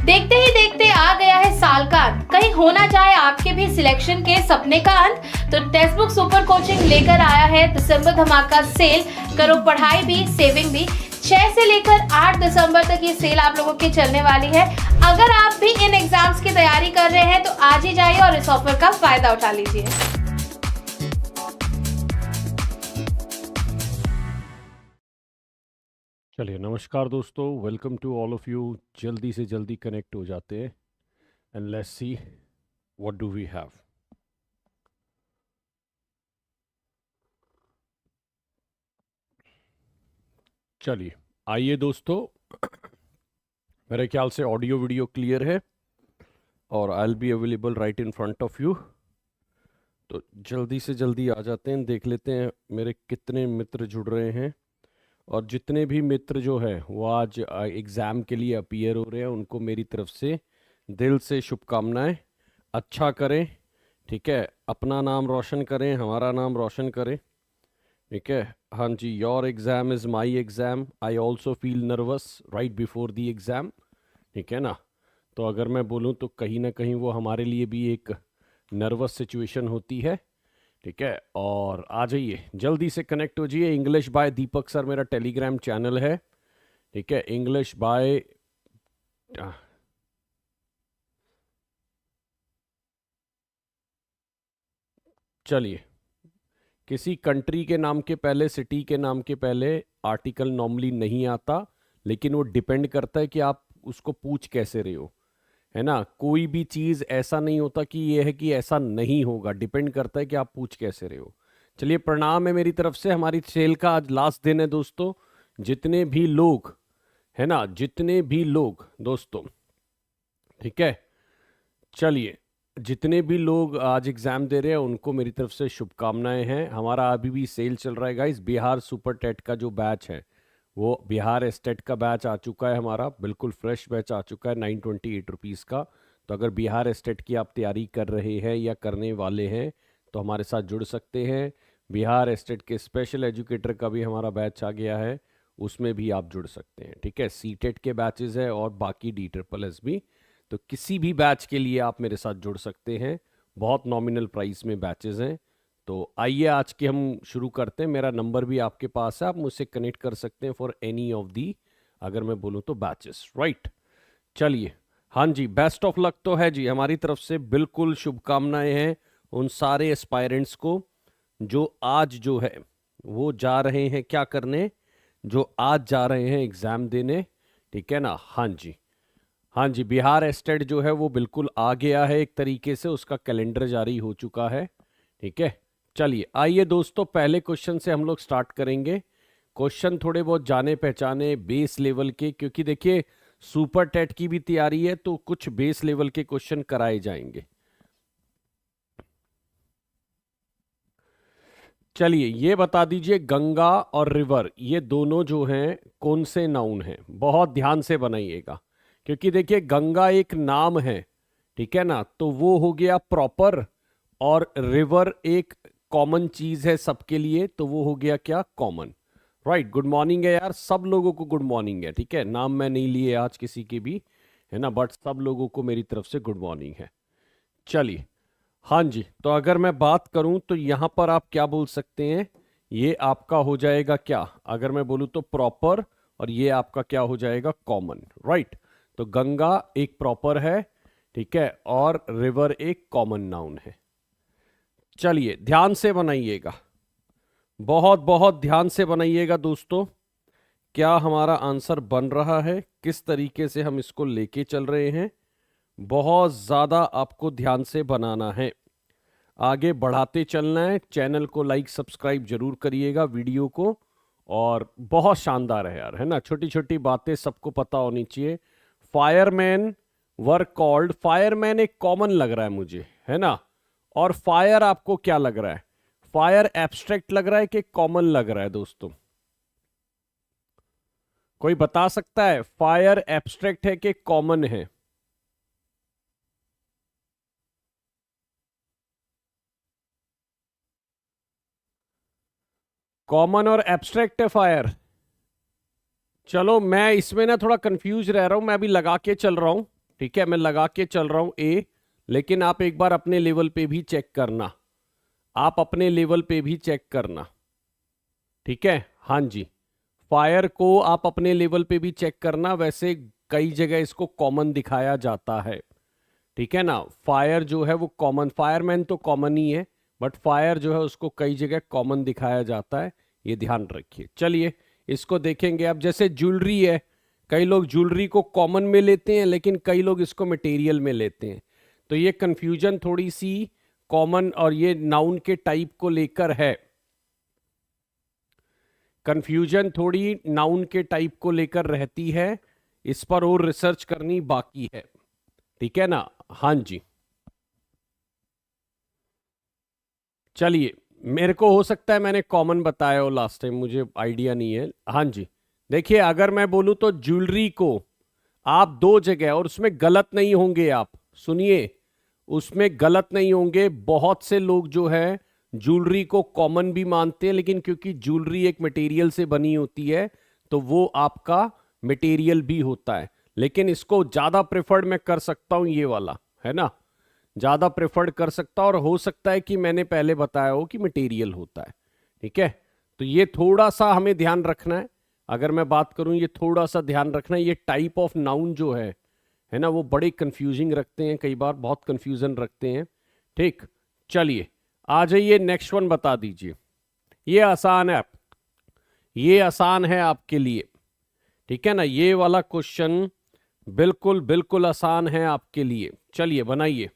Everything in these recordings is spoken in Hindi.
देखते ही देखते आ गया है साल का अंत, कहीं हो ना जाए आपके भी सिलेक्शन के सपने का अंत। तो टेक्स्ट बुक सुपर कोचिंग लेकर आया है दिसंबर धमाका सेल। करो पढ़ाई भी सेविंग भी। 6 से लेकर 8 दिसंबर तक ये सेल आप लोगों की चलने वाली है। अगर आप भी इन एग्जाम्स की तैयारी कर रहे हैं तो आज ही जाइए और इस ऑफर का फायदा उठा लीजिए। चलिए नमस्कार दोस्तों, welcome to all of you. जल्दी से जल्दी कनेक्ट हो जाते हैं and let's see what do we have. चलिए आइए दोस्तों, मेरे ख्याल से ऑडियो वीडियो क्लियर है और I will be available right in front of you. तो जल्दी से जल्दी आ जाते हैं, देख लेते हैं मेरे कितने मित्र जुड़ रहे हैं। और जितने भी मित्र जो है वो आज एग्ज़ाम के लिए अपीयर हो रहे हैं, उनको मेरी तरफ से दिल से शुभकामनाएं। अच्छा करें, ठीक है, अपना नाम रोशन करें, हमारा नाम रोशन करें, ठीक है। हाँ जी, your exam is my exam, I also feel nervous right before the exam, ठीक है ना। तो अगर मैं बोलूँ तो कहीं ना कहीं वो हमारे लिए भी एक नर्वस सिचुएशन होती है, ठीक है। और आ जाइए, जल्दी से कनेक्ट हो जाइए। इंग्लिश बाय दीपक सर मेरा टेलीग्राम चैनल है, ठीक है। इंग्लिश बाय चलिए, किसी कंट्री के नाम के पहले, सिटी के नाम के पहले आर्टिकल नॉर्मली नहीं आता, लेकिन वो डिपेंड करता है कि आप उसको पूछ कैसे रहे हो, है ना। कोई भी चीज़ ऐसा नहीं होता कि ये है कि ऐसा नहीं होगा, डिपेंड करता है कि आप पूछ कैसे रहे हो। चलिए, प्रणाम है मेरी तरफ से। हमारी सेल का आज लास्ट दिन है दोस्तों। जितने भी लोग, है ना, जितने भी लोग दोस्तों, ठीक है, चलिए, जितने भी लोग आज एग्ज़ाम दे रहे हैं उनको मेरी तरफ से शुभकामनाएं हैं। हमारा अभी भी सेल चल रहा है गाइस। बिहार सुपर टेट का जो बैच है, वो बिहार एस्टेट का बैच आ चुका है हमारा, बिल्कुल फ्रेश बैच आ चुका है 928 का। तो अगर बिहार एस्टेट की आप तैयारी कर रहे हैं या करने वाले हैं तो हमारे साथ जुड़ सकते हैं। बिहार एस्टेट के स्पेशल एजुकेटर का भी हमारा बैच आ गया है, उसमें भी आप जुड़ सकते हैं, ठीक है। सी टेट के बैचेज़ है और बाकी DSSS भी। तो किसी भी बैच के लिए आप मेरे साथ जुड़ सकते हैं, बहुत नॉमिनल प्राइस में बैचेज़ हैं। तो आइए आज के हम शुरू करते हैं। मेरा नंबर भी आपके पास है, आप मुझसे कनेक्ट कर सकते हैं फॉर एनी ऑफ दी, अगर मैं बोलूँ तो बैचेस, राइट। चलिए, हाँ जी, बेस्ट ऑफ लक तो है जी हमारी तरफ से, बिल्कुल शुभकामनाएं हैं उन सारे एस्पायरेंट्स को जो आज जो है वो जा रहे हैं क्या करने, जो आज जा रहे हैं एग्ज़ाम देने, ठीक है ना। हाँ जी, हाँ जी, बिहार एस्टेट जो है वो बिल्कुल आ गया है, एक तरीके से उसका कैलेंडर जारी हो चुका है, ठीक है। चलिए आइए दोस्तों, पहले क्वेश्चन से हम लोग स्टार्ट करेंगे। क्वेश्चन थोड़े बहुत जाने पहचाने बेस लेवल के, क्योंकि देखिए सुपर टेट की भी तैयारी है तो कुछ बेस लेवल के क्वेश्चन कराए जाएंगे। चलिए, ये बता दीजिए, गंगा और रिवर ये दोनों जो हैं कौन से नाउन हैं। बहुत ध्यान से बनाइएगा, क्योंकि देखिए गंगा एक नाम है, ठीक है ना, तो वो हो गया प्रॉपर। और रिवर एक कॉमन चीज है सबके लिए, तो वो हो गया क्या, कॉमन, राइट। गुड मॉर्निंग है यार, सब लोगों को गुड मॉर्निंग है, ठीक है। नाम मैं नहीं लिए आज किसी के भी, है ना, बट सब लोगों को मेरी तरफ से गुड मॉर्निंग है। चलिए, हाँ जी, तो अगर मैं बात करूं तो यहां पर आप क्या बोल सकते हैं, ये आपका हो जाएगा क्या, अगर मैं बोलूं तो प्रॉपर, और ये आपका क्या हो जाएगा, कॉमन, राइट। तो गंगा एक प्रॉपर है, ठीक है, और रिवर एक कॉमन नाउन है। चलिए ध्यान से बनाइएगा, बहुत बहुत ध्यान से बनाइएगा दोस्तों। क्या हमारा आंसर बन रहा है, किस तरीके से हम इसको लेके चल रहे हैं, बहुत ज़्यादा आपको ध्यान से बनाना है, आगे बढ़ाते चलना है। चैनल को लाइक सब्सक्राइब जरूर करिएगा, वीडियो को। और बहुत शानदार है यार, है ना, छोटी छोटी बातें सबको पता होनी चाहिए। फायरमैन वर कॉल्ड, फायरमैन एक कॉमन लग रहा है मुझे, है ना। और फायर आपको क्या लग रहा है, फायर एब्स्ट्रैक्ट लग रहा है कि कॉमन लग रहा है दोस्तों, कोई बता सकता है, फायर एब्स्ट्रैक्ट है कि कॉमन है। कॉमन और एब्स्ट्रैक्ट है फायर। चलो मैं इसमें ना थोड़ा कंफ्यूज रह रहा हूं, मैं अभी लगा के चल रहा हूं, ठीक है, मैं लगा के चल रहा हूं ए, लेकिन आप एक बार अपने लेवल पे भी चेक करना, आप अपने लेवल पे भी चेक करना। ठीक है, हाँ जी, फायर को आप अपने लेवल पे भी चेक करना। वैसे कई जगह इसको कॉमन दिखाया जाता है, ठीक है ना। फायर जो है वो कॉमन, फायरमैन तो कॉमन ही है, बट फायर जो है उसको कई जगह कॉमन दिखाया जाता है, ये ध्यान रखिए। चलिए इसको देखेंगे। अब जैसे ज्वेलरी है, कई लोग ज्वेलरी को कॉमन में लेते हैं, लेकिन कई लोग इसको मटेरियल में लेते हैं, तो ये कंफ्यूजन थोड़ी सी कॉमन और ये नाउन के टाइप को लेकर है, कंफ्यूजन थोड़ी नाउन के टाइप को लेकर रहती है, इस पर और रिसर्च करनी बाकी है, ठीक है ना। हाँ जी, चलिए, मेरे को हो सकता है मैंने कॉमन बताया हो लास्ट टाइम, मुझे आइडिया नहीं है। हाँ जी, देखिए अगर मैं बोलूं तो ज्वेलरी को आप दो जगह, और उसमें गलत नहीं होंगे, आप सुनिए, उसमें गलत नहीं होंगे। बहुत से लोग जो है ज्वेलरी को कॉमन भी मानते हैं, लेकिन क्योंकि ज्वेलरी एक मटेरियल से बनी होती है तो वो आपका मटेरियल भी होता है, लेकिन इसको ज़्यादा प्रेफर्ड मैं कर सकता हूँ, ये वाला है ना, ज़्यादा प्रेफर्ड कर सकता, और हो सकता है कि मैंने पहले बताया हो कि मटेरियल होता है, ठीक है। तो ये थोड़ा सा हमें ध्यान रखना है, अगर मैं बात करूं ये थोड़ा सा ध्यान रखना है। ये टाइप ऑफ नाउन जो है ना, वो बड़े कंफ्यूजिंग रखते हैं, कई बार बहुत कंफ्यूजन रखते हैं, ठीक। चलिए आ जाइए, नेक्स्ट वन बता दीजिए। ये आसान है, ये आसान है आपके लिए, ठीक है ना, ये वाला क्वेश्चन बिल्कुल बिल्कुल आसान है आपके लिए। चलिए बनाइए।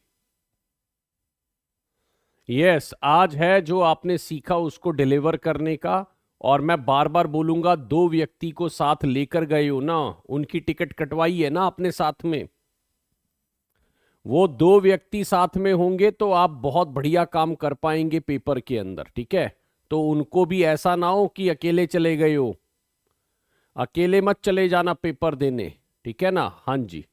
यस, आज है जो आपने सीखा उसको डिलीवर करने का, और मैं बार बार बोलूंगा, दो व्यक्ति को साथ लेकर गए हो ना, उनकी टिकट कटवाई है ना अपने साथ में, वो दो व्यक्ति साथ में होंगे तो आप बहुत बढ़िया काम कर पाएंगे पेपर के अंदर, ठीक है। तो उनको भी ऐसा ना हो कि अकेले चले गए हो, अकेले मत चले जाना पेपर देने, ठीक है ना। हाँ जी,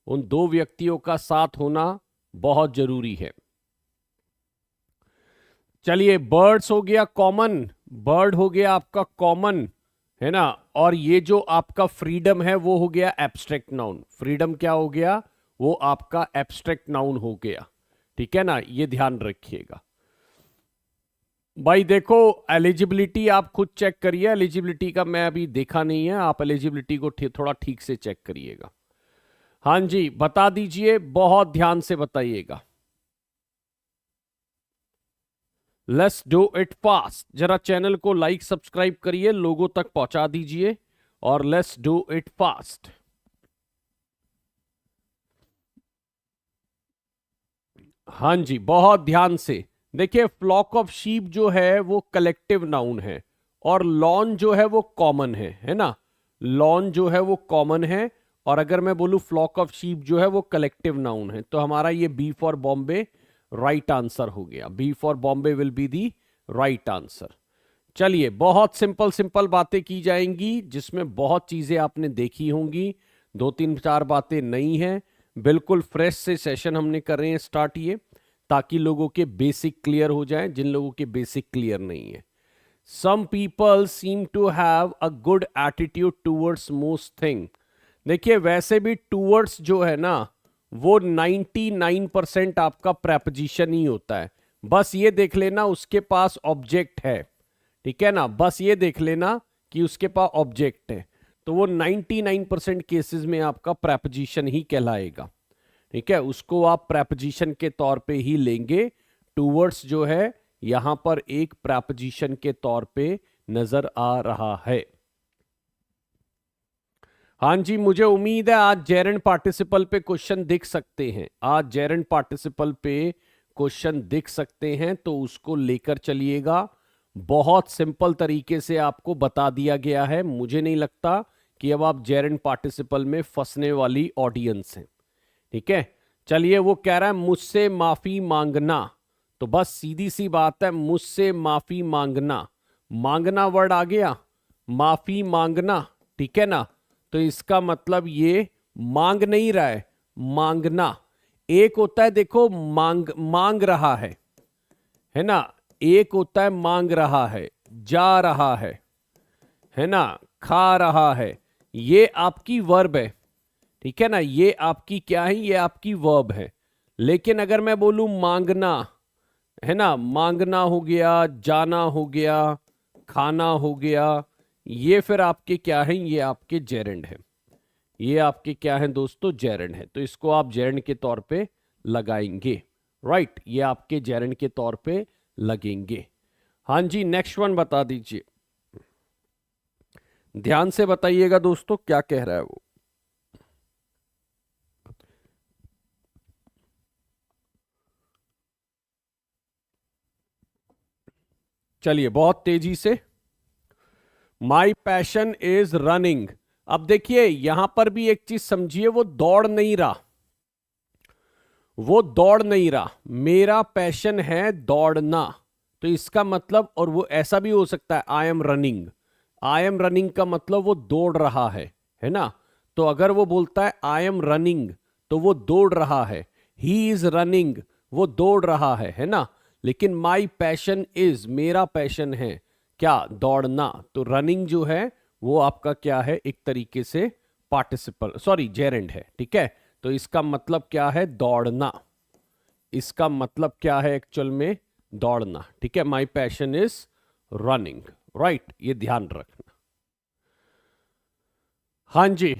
उन दो व्यक्तियों का साथ होना बहुत जरूरी है। चलिए, बर्ड्स हो गया कॉमन, बर्ड हो गया आपका कॉमन, है ना। और ये जो आपका फ्रीडम है वो हो गया एब्स्ट्रैक्ट नाउन, फ्रीडम क्या हो गया, वो आपका एब्स्ट्रैक्ट नाउन हो गया, ठीक है ना, ये ध्यान रखिएगा। भाई देखो, एलिजिबिलिटी आप खुद चेक करिए, एलिजिबिलिटी का मैं अभी देखा नहीं है, आप एलिजिबिलिटी को थोड़ा ठीक से चेक करिएगा। हाँ जी, बता दीजिए, बहुत ध्यान से बताइएगा। लेट्स डू इट फास्ट, जरा चैनल को लाइक सब्सक्राइब करिए, लोगों तक पहुंचा दीजिए, और लेट्स डू इट फास्ट। हाँ जी, बहुत ध्यान से देखिए, फ्लॉक ऑफ शीप जो है वो कलेक्टिव नाउन है, और लॉन जो है वो कॉमन है ना, लॉन जो है वो कॉमन है, और अगर मैं बोलूं फ्लॉक ऑफ शीप जो है वो कलेक्टिव नाउन है, तो हमारा ये B for Bombay right answer हो गया, B for Bombay will be the right answer. चलिए, बहुत सिंपल सिंपल बातें की जाएंगी, जिसमें बहुत चीजें आपने देखी होंगी, दो तीन चार बातें नई हैं, बिल्कुल फ्रेश से सेशन हमने कर रहे हैं स्टार्ट ये, ताकि लोगों के बेसिक क्लियर हो जाएं, जिन लोगों के बेसिक क्लियर नहीं है। Some people seem to have a good attitude towards most thing. देखिए, वैसे भी टूवर्ड्स जो है ना, वो 99% आपका प्रेपोजिशन ही होता है, बस ये देख लेना उसके पास ऑब्जेक्ट है, ठीक है ना, बस ये देख लेना कि उसके पास ऑब्जेक्ट है, तो वो 99% केसेस में आपका प्रेपोजिशन ही कहलाएगा, ठीक है, उसको आप प्रेपोजिशन के तौर पे ही लेंगे। टूवर्ड्स जो है यहां पर एक प्रेपोजिशन के तौर पे नजर आ रहा है। हाँ जी, मुझे उम्मीद है आज जेरेंड पार्टिसिपल पे क्वेश्चन दिख सकते हैं, आज जेरेंड पार्टिसिपल पे क्वेश्चन दिख सकते हैं, तो उसको लेकर चलिएगा। बहुत सिंपल तरीके से आपको बता दिया गया है, मुझे नहीं लगता कि अब आप जेरेंड पार्टिसिपल में फंसने वाली ऑडियंस हैं, ठीक है। चलिए, वो कह रहा है मुझसे माफी मांगना, तो बस सीधी सी बात है, मुझसे माफी मांगना, मांगना वर्ड आ गया, माफी मांगना, ठीक है ना। तो इसका मतलब ये मांग नहीं रहा है, मांगना। एक होता है देखो मांग रहा है ना, एक होता है मांग रहा है, जा रहा है ना, खा रहा है, ये आपकी वर्ब है, ठीक है ना, ये आपकी क्या है, ये आपकी वर्ब है। लेकिन अगर मैं बोलूं मांगना, है ना, मांगना हो गया, जाना हो गया, खाना हो गया, ये फिर आपके क्या हैं, ये आपके जेरेंड है। ये आपके क्या हैं दोस्तों, जेरेंड है। तो इसको आप जेरेंड के तौर पे लगाएंगे। राइट, ये आपके जेरेंड के तौर पे लगेंगे। हाँ जी, नेक्स्ट वन बता दीजिए, ध्यान से बताइएगा दोस्तों क्या कह रहा है वो। चलिए बहुत तेजी से, माई पैशन इज रनिंग। अब देखिए यहां पर भी एक चीज समझिए, वो दौड़ नहीं रहा, वो दौड़ नहीं रहा, मेरा पैशन है दौड़ना। तो इसका मतलब, और वो ऐसा भी हो सकता है I am running, I am running का मतलब वो दौड़ रहा है ना। तो अगर वो बोलता है आई एम रनिंग तो वो दौड़ रहा है, ही इज रनिंग वो दौड़ रहा है ना। लेकिन माई पैशन इज, मेरा पैशन है क्या, दौड़ना। तो रनिंग जो है वो आपका क्या है, एक तरीके से पार्टिसिपल, सॉरी जेरेंड है। ठीक है, तो इसका मतलब क्या है, दौड़ना। इसका मतलब क्या है एक्चुअल में, दौड़ना। ठीक है, my passion is running. Right, ये ध्यान रखना। हाँ जी,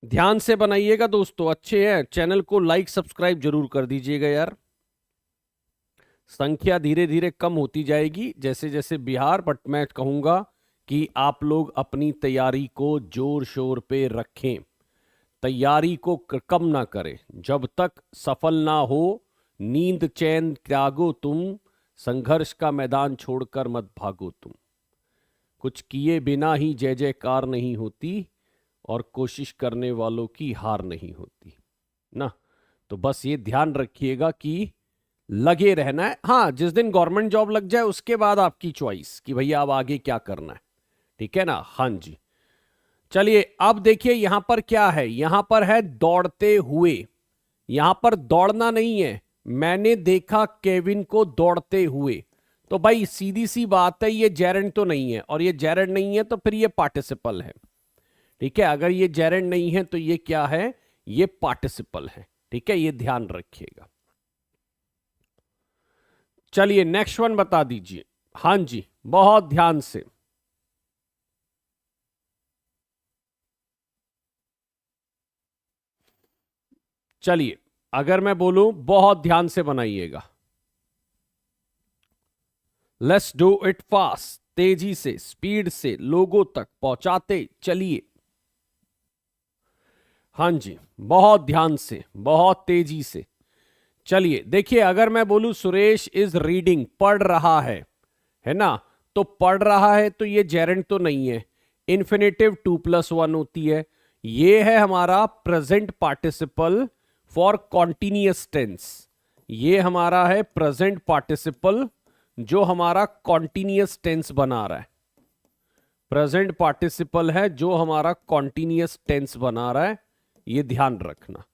ध्यान से बनाइएगा दोस्तों, अच्छे हैं, चैनल को लाइक सब्सक्राइब जरूर कर दीजिएगा यार। संख्या धीरे धीरे कम होती जाएगी जैसे जैसे बिहार, बट मैं कहूंगा कि आप लोग अपनी तैयारी को जोर शोर पे रखें, तैयारी को कम ना करें। जब तक सफल ना हो, नींद चैन त्यागो तुम, संघर्ष का मैदान छोड़कर मत भागो तुम। कुछ किए बिना ही जय जयकार नहीं होती, और कोशिश करने वालों की हार नहीं होती ना। तो बस ये ध्यान रखिएगा कि लगे रहना है। हाँ, जिस दिन गवर्नमेंट जॉब लग जाए उसके बाद आपकी चॉइस कि भैया अब आगे क्या करना है। ठीक है ना, हाँ जी। चलिए अब देखिए यहां पर क्या है, यहां पर है दौड़ते हुए। यहां पर दौड़ना नहीं है, मैंने देखा केविन को दौड़ते हुए। तो भाई सीधी सी बात है, ये जेरेंड तो नहीं है, और ये जेरेंड नहीं है तो फिर ये पार्टिसिपल है। ठीक है, अगर ये जेरेंड नहीं है तो ये क्या है, ये पार्टिसिपल है। ठीक है, ये ध्यान रखिएगा। चलिए नेक्स्ट वन बता दीजिए। हाँ जी, बहुत ध्यान से। चलिए अगर मैं बोलूं, बहुत ध्यान से बनाइएगा, लेट्स डू इट फास्ट, तेजी से, स्पीड से, लोगों तक पहुंचाते चलिए। हाँ जी, बहुत ध्यान से, बहुत तेजी से। चलिए देखिए, अगर मैं बोलूं सुरेश इज रीडिंग, पढ़ रहा है ना, तो पढ़ रहा है तो ये जेरेंड तो नहीं है, इन्फिनेटिव 2+1 होती है। ये है हमारा present participle for continuous tense. ये हमारा है प्रेजेंट पार्टिसिपल जो हमारा कॉन्टिन्यूअस टेंस बना रहा है। प्रेजेंट पार्टिसिपल है जो हमारा कॉन्टिन्यूअस टेंस बना रहा है, ये ध्यान रखना।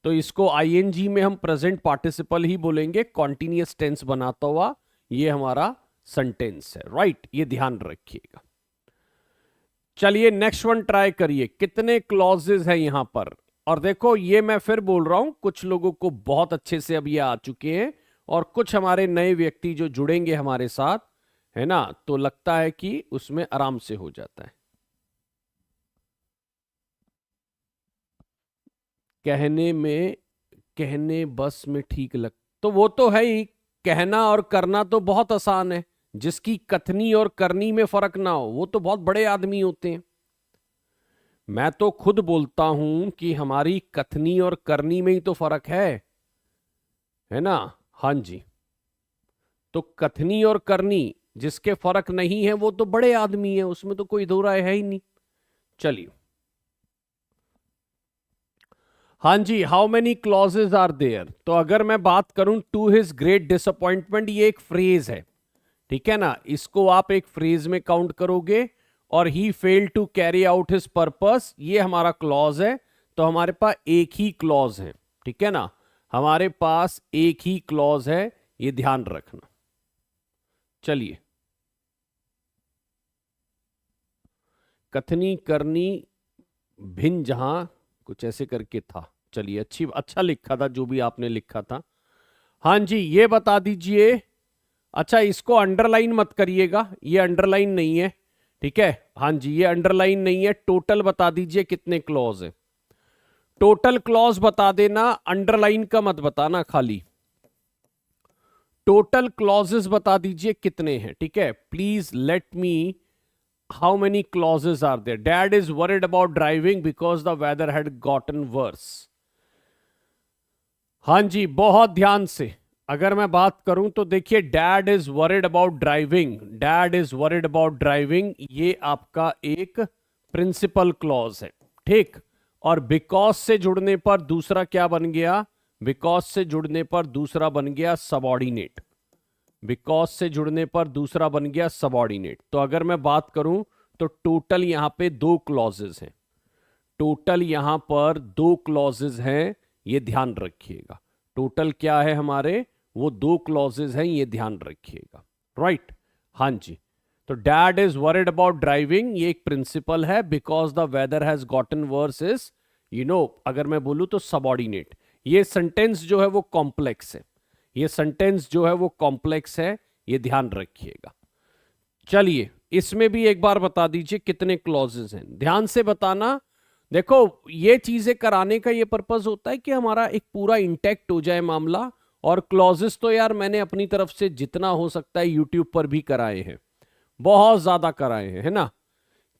तो इसको आईएनजी में हम प्रेजेंट पार्टिसिपल ही बोलेंगे, कॉन्टिन्यूअस टेंस बनाता हुआ ये हमारा सेंटेंस है। राइट, ये ध्यान रखिएगा। चलिए नेक्स्ट वन ट्राई करिए, कितने क्लॉजेज हैं यहां पर। और देखो ये मैं फिर बोल रहा हूं, कुछ लोगों को बहुत अच्छे से अब ये आ चुके हैं, और कुछ हमारे नए व्यक्ति जो जुड़ेंगे हमारे साथ, है ना, तो लगता है कि उसमें आराम से हो जाता है। कहने में, कहने बस में ठीक लग, तो वो तो है ही, कहना और करना तो बहुत आसान है। जिसकी कथनी और करनी में फर्क ना हो वो तो बहुत बड़े आदमी होते हैं। मैं तो खुद बोलता हूं कि हमारी कथनी और करनी में ही तो फर्क है ना। हाँ जी, तो कथनी और करनी जिसके फर्क नहीं है वो तो बड़े आदमी है, उसमें तो कोई दो राय है ही नहीं। चलिए हाँ जी, how many clauses are there. तो अगर मैं बात करूं टू हिज ग्रेट डिसअपॉइंटमेंट, ये एक फ्रेज है। ठीक है ना, इसको आप एक फ्रेज में काउंट करोगे। और he failed to carry out his purpose, ये हमारा क्लॉज है। तो हमारे पास एक ही क्लॉज है। ठीक है ना, हमारे पास एक ही क्लॉज है, ये ध्यान रखना। चलिए, कथनी करनी भिन्न जहां कुछ ऐसे करके था। चलिए, अच्छा लिखा था जो भी आपने लिखा था। हाँ जी, ये बता दीजिए। अच्छा, इसको अंडरलाइन मत करिएगा, ये अंडरलाइन नहीं है, ठीक है। हाँ जी, ये अंडरलाइन नहीं है। टोटल बता दीजिए कितने क्लॉज है। टोटल क्लॉज बता देना, अंडरलाइन का मत बताना, खाली टोटल क्लॉजेस बता दीजिए कितने हैं, ठीक है। Please let me, how many clauses are there. Dad is worried about driving because the weather had gotten worse. हाँ जी, बहुत ध्यान से अगर मैं बात करूं तो देखिए, dad is worried about driving, dad is worried about driving, ये आपका एक प्रिंसिपल क्लॉज है, ठीक। और बिकॉज से जुड़ने पर दूसरा क्या बन गया? बिकॉज से जुड़ने पर दूसरा बन गया सबऑर्डिनेट। बिकॉज से जुड़ने पर दूसरा बन गया सबऑर्डिनेट। तो अगर मैं बात करूं तो टोटल यहां पे 2 क्लॉजेस हैं। टोटल यहां पर 2 क्लॉजेस हैं, ये ध्यान रखिएगा। टोटल क्या है हमारे? वो 2 क्लॉजेस हैं, ये ध्यान रखिएगा, राइट। हाँ जी, तो dad is worried about driving, ये एक प्रिंसिपल है। Because the weather has gotten worse is, अगर मैं बोलूं तो सबऑर्डिनेट। ये सेंटेंस जो है वो कॉम्प्लेक्स है, ये सेंटेंस जो है वो कॉम्प्लेक्स है, ये ध्यान रखिएगा। चलिए, इसमें भी एक बार बता दीजिए कितने क्लॉजेस हैं, ध्यान से बताना। देखो, ये चीजें कराने का ये पर्पस होता है कि हमारा एक पूरा इंटैक्ट हो जाए मामला। और क्लॉजेस तो यार मैंने अपनी तरफ से जितना हो सकता है यूट्यूब पर भी कराए हैं, बहुत ज्यादा कराए हैं, है ना।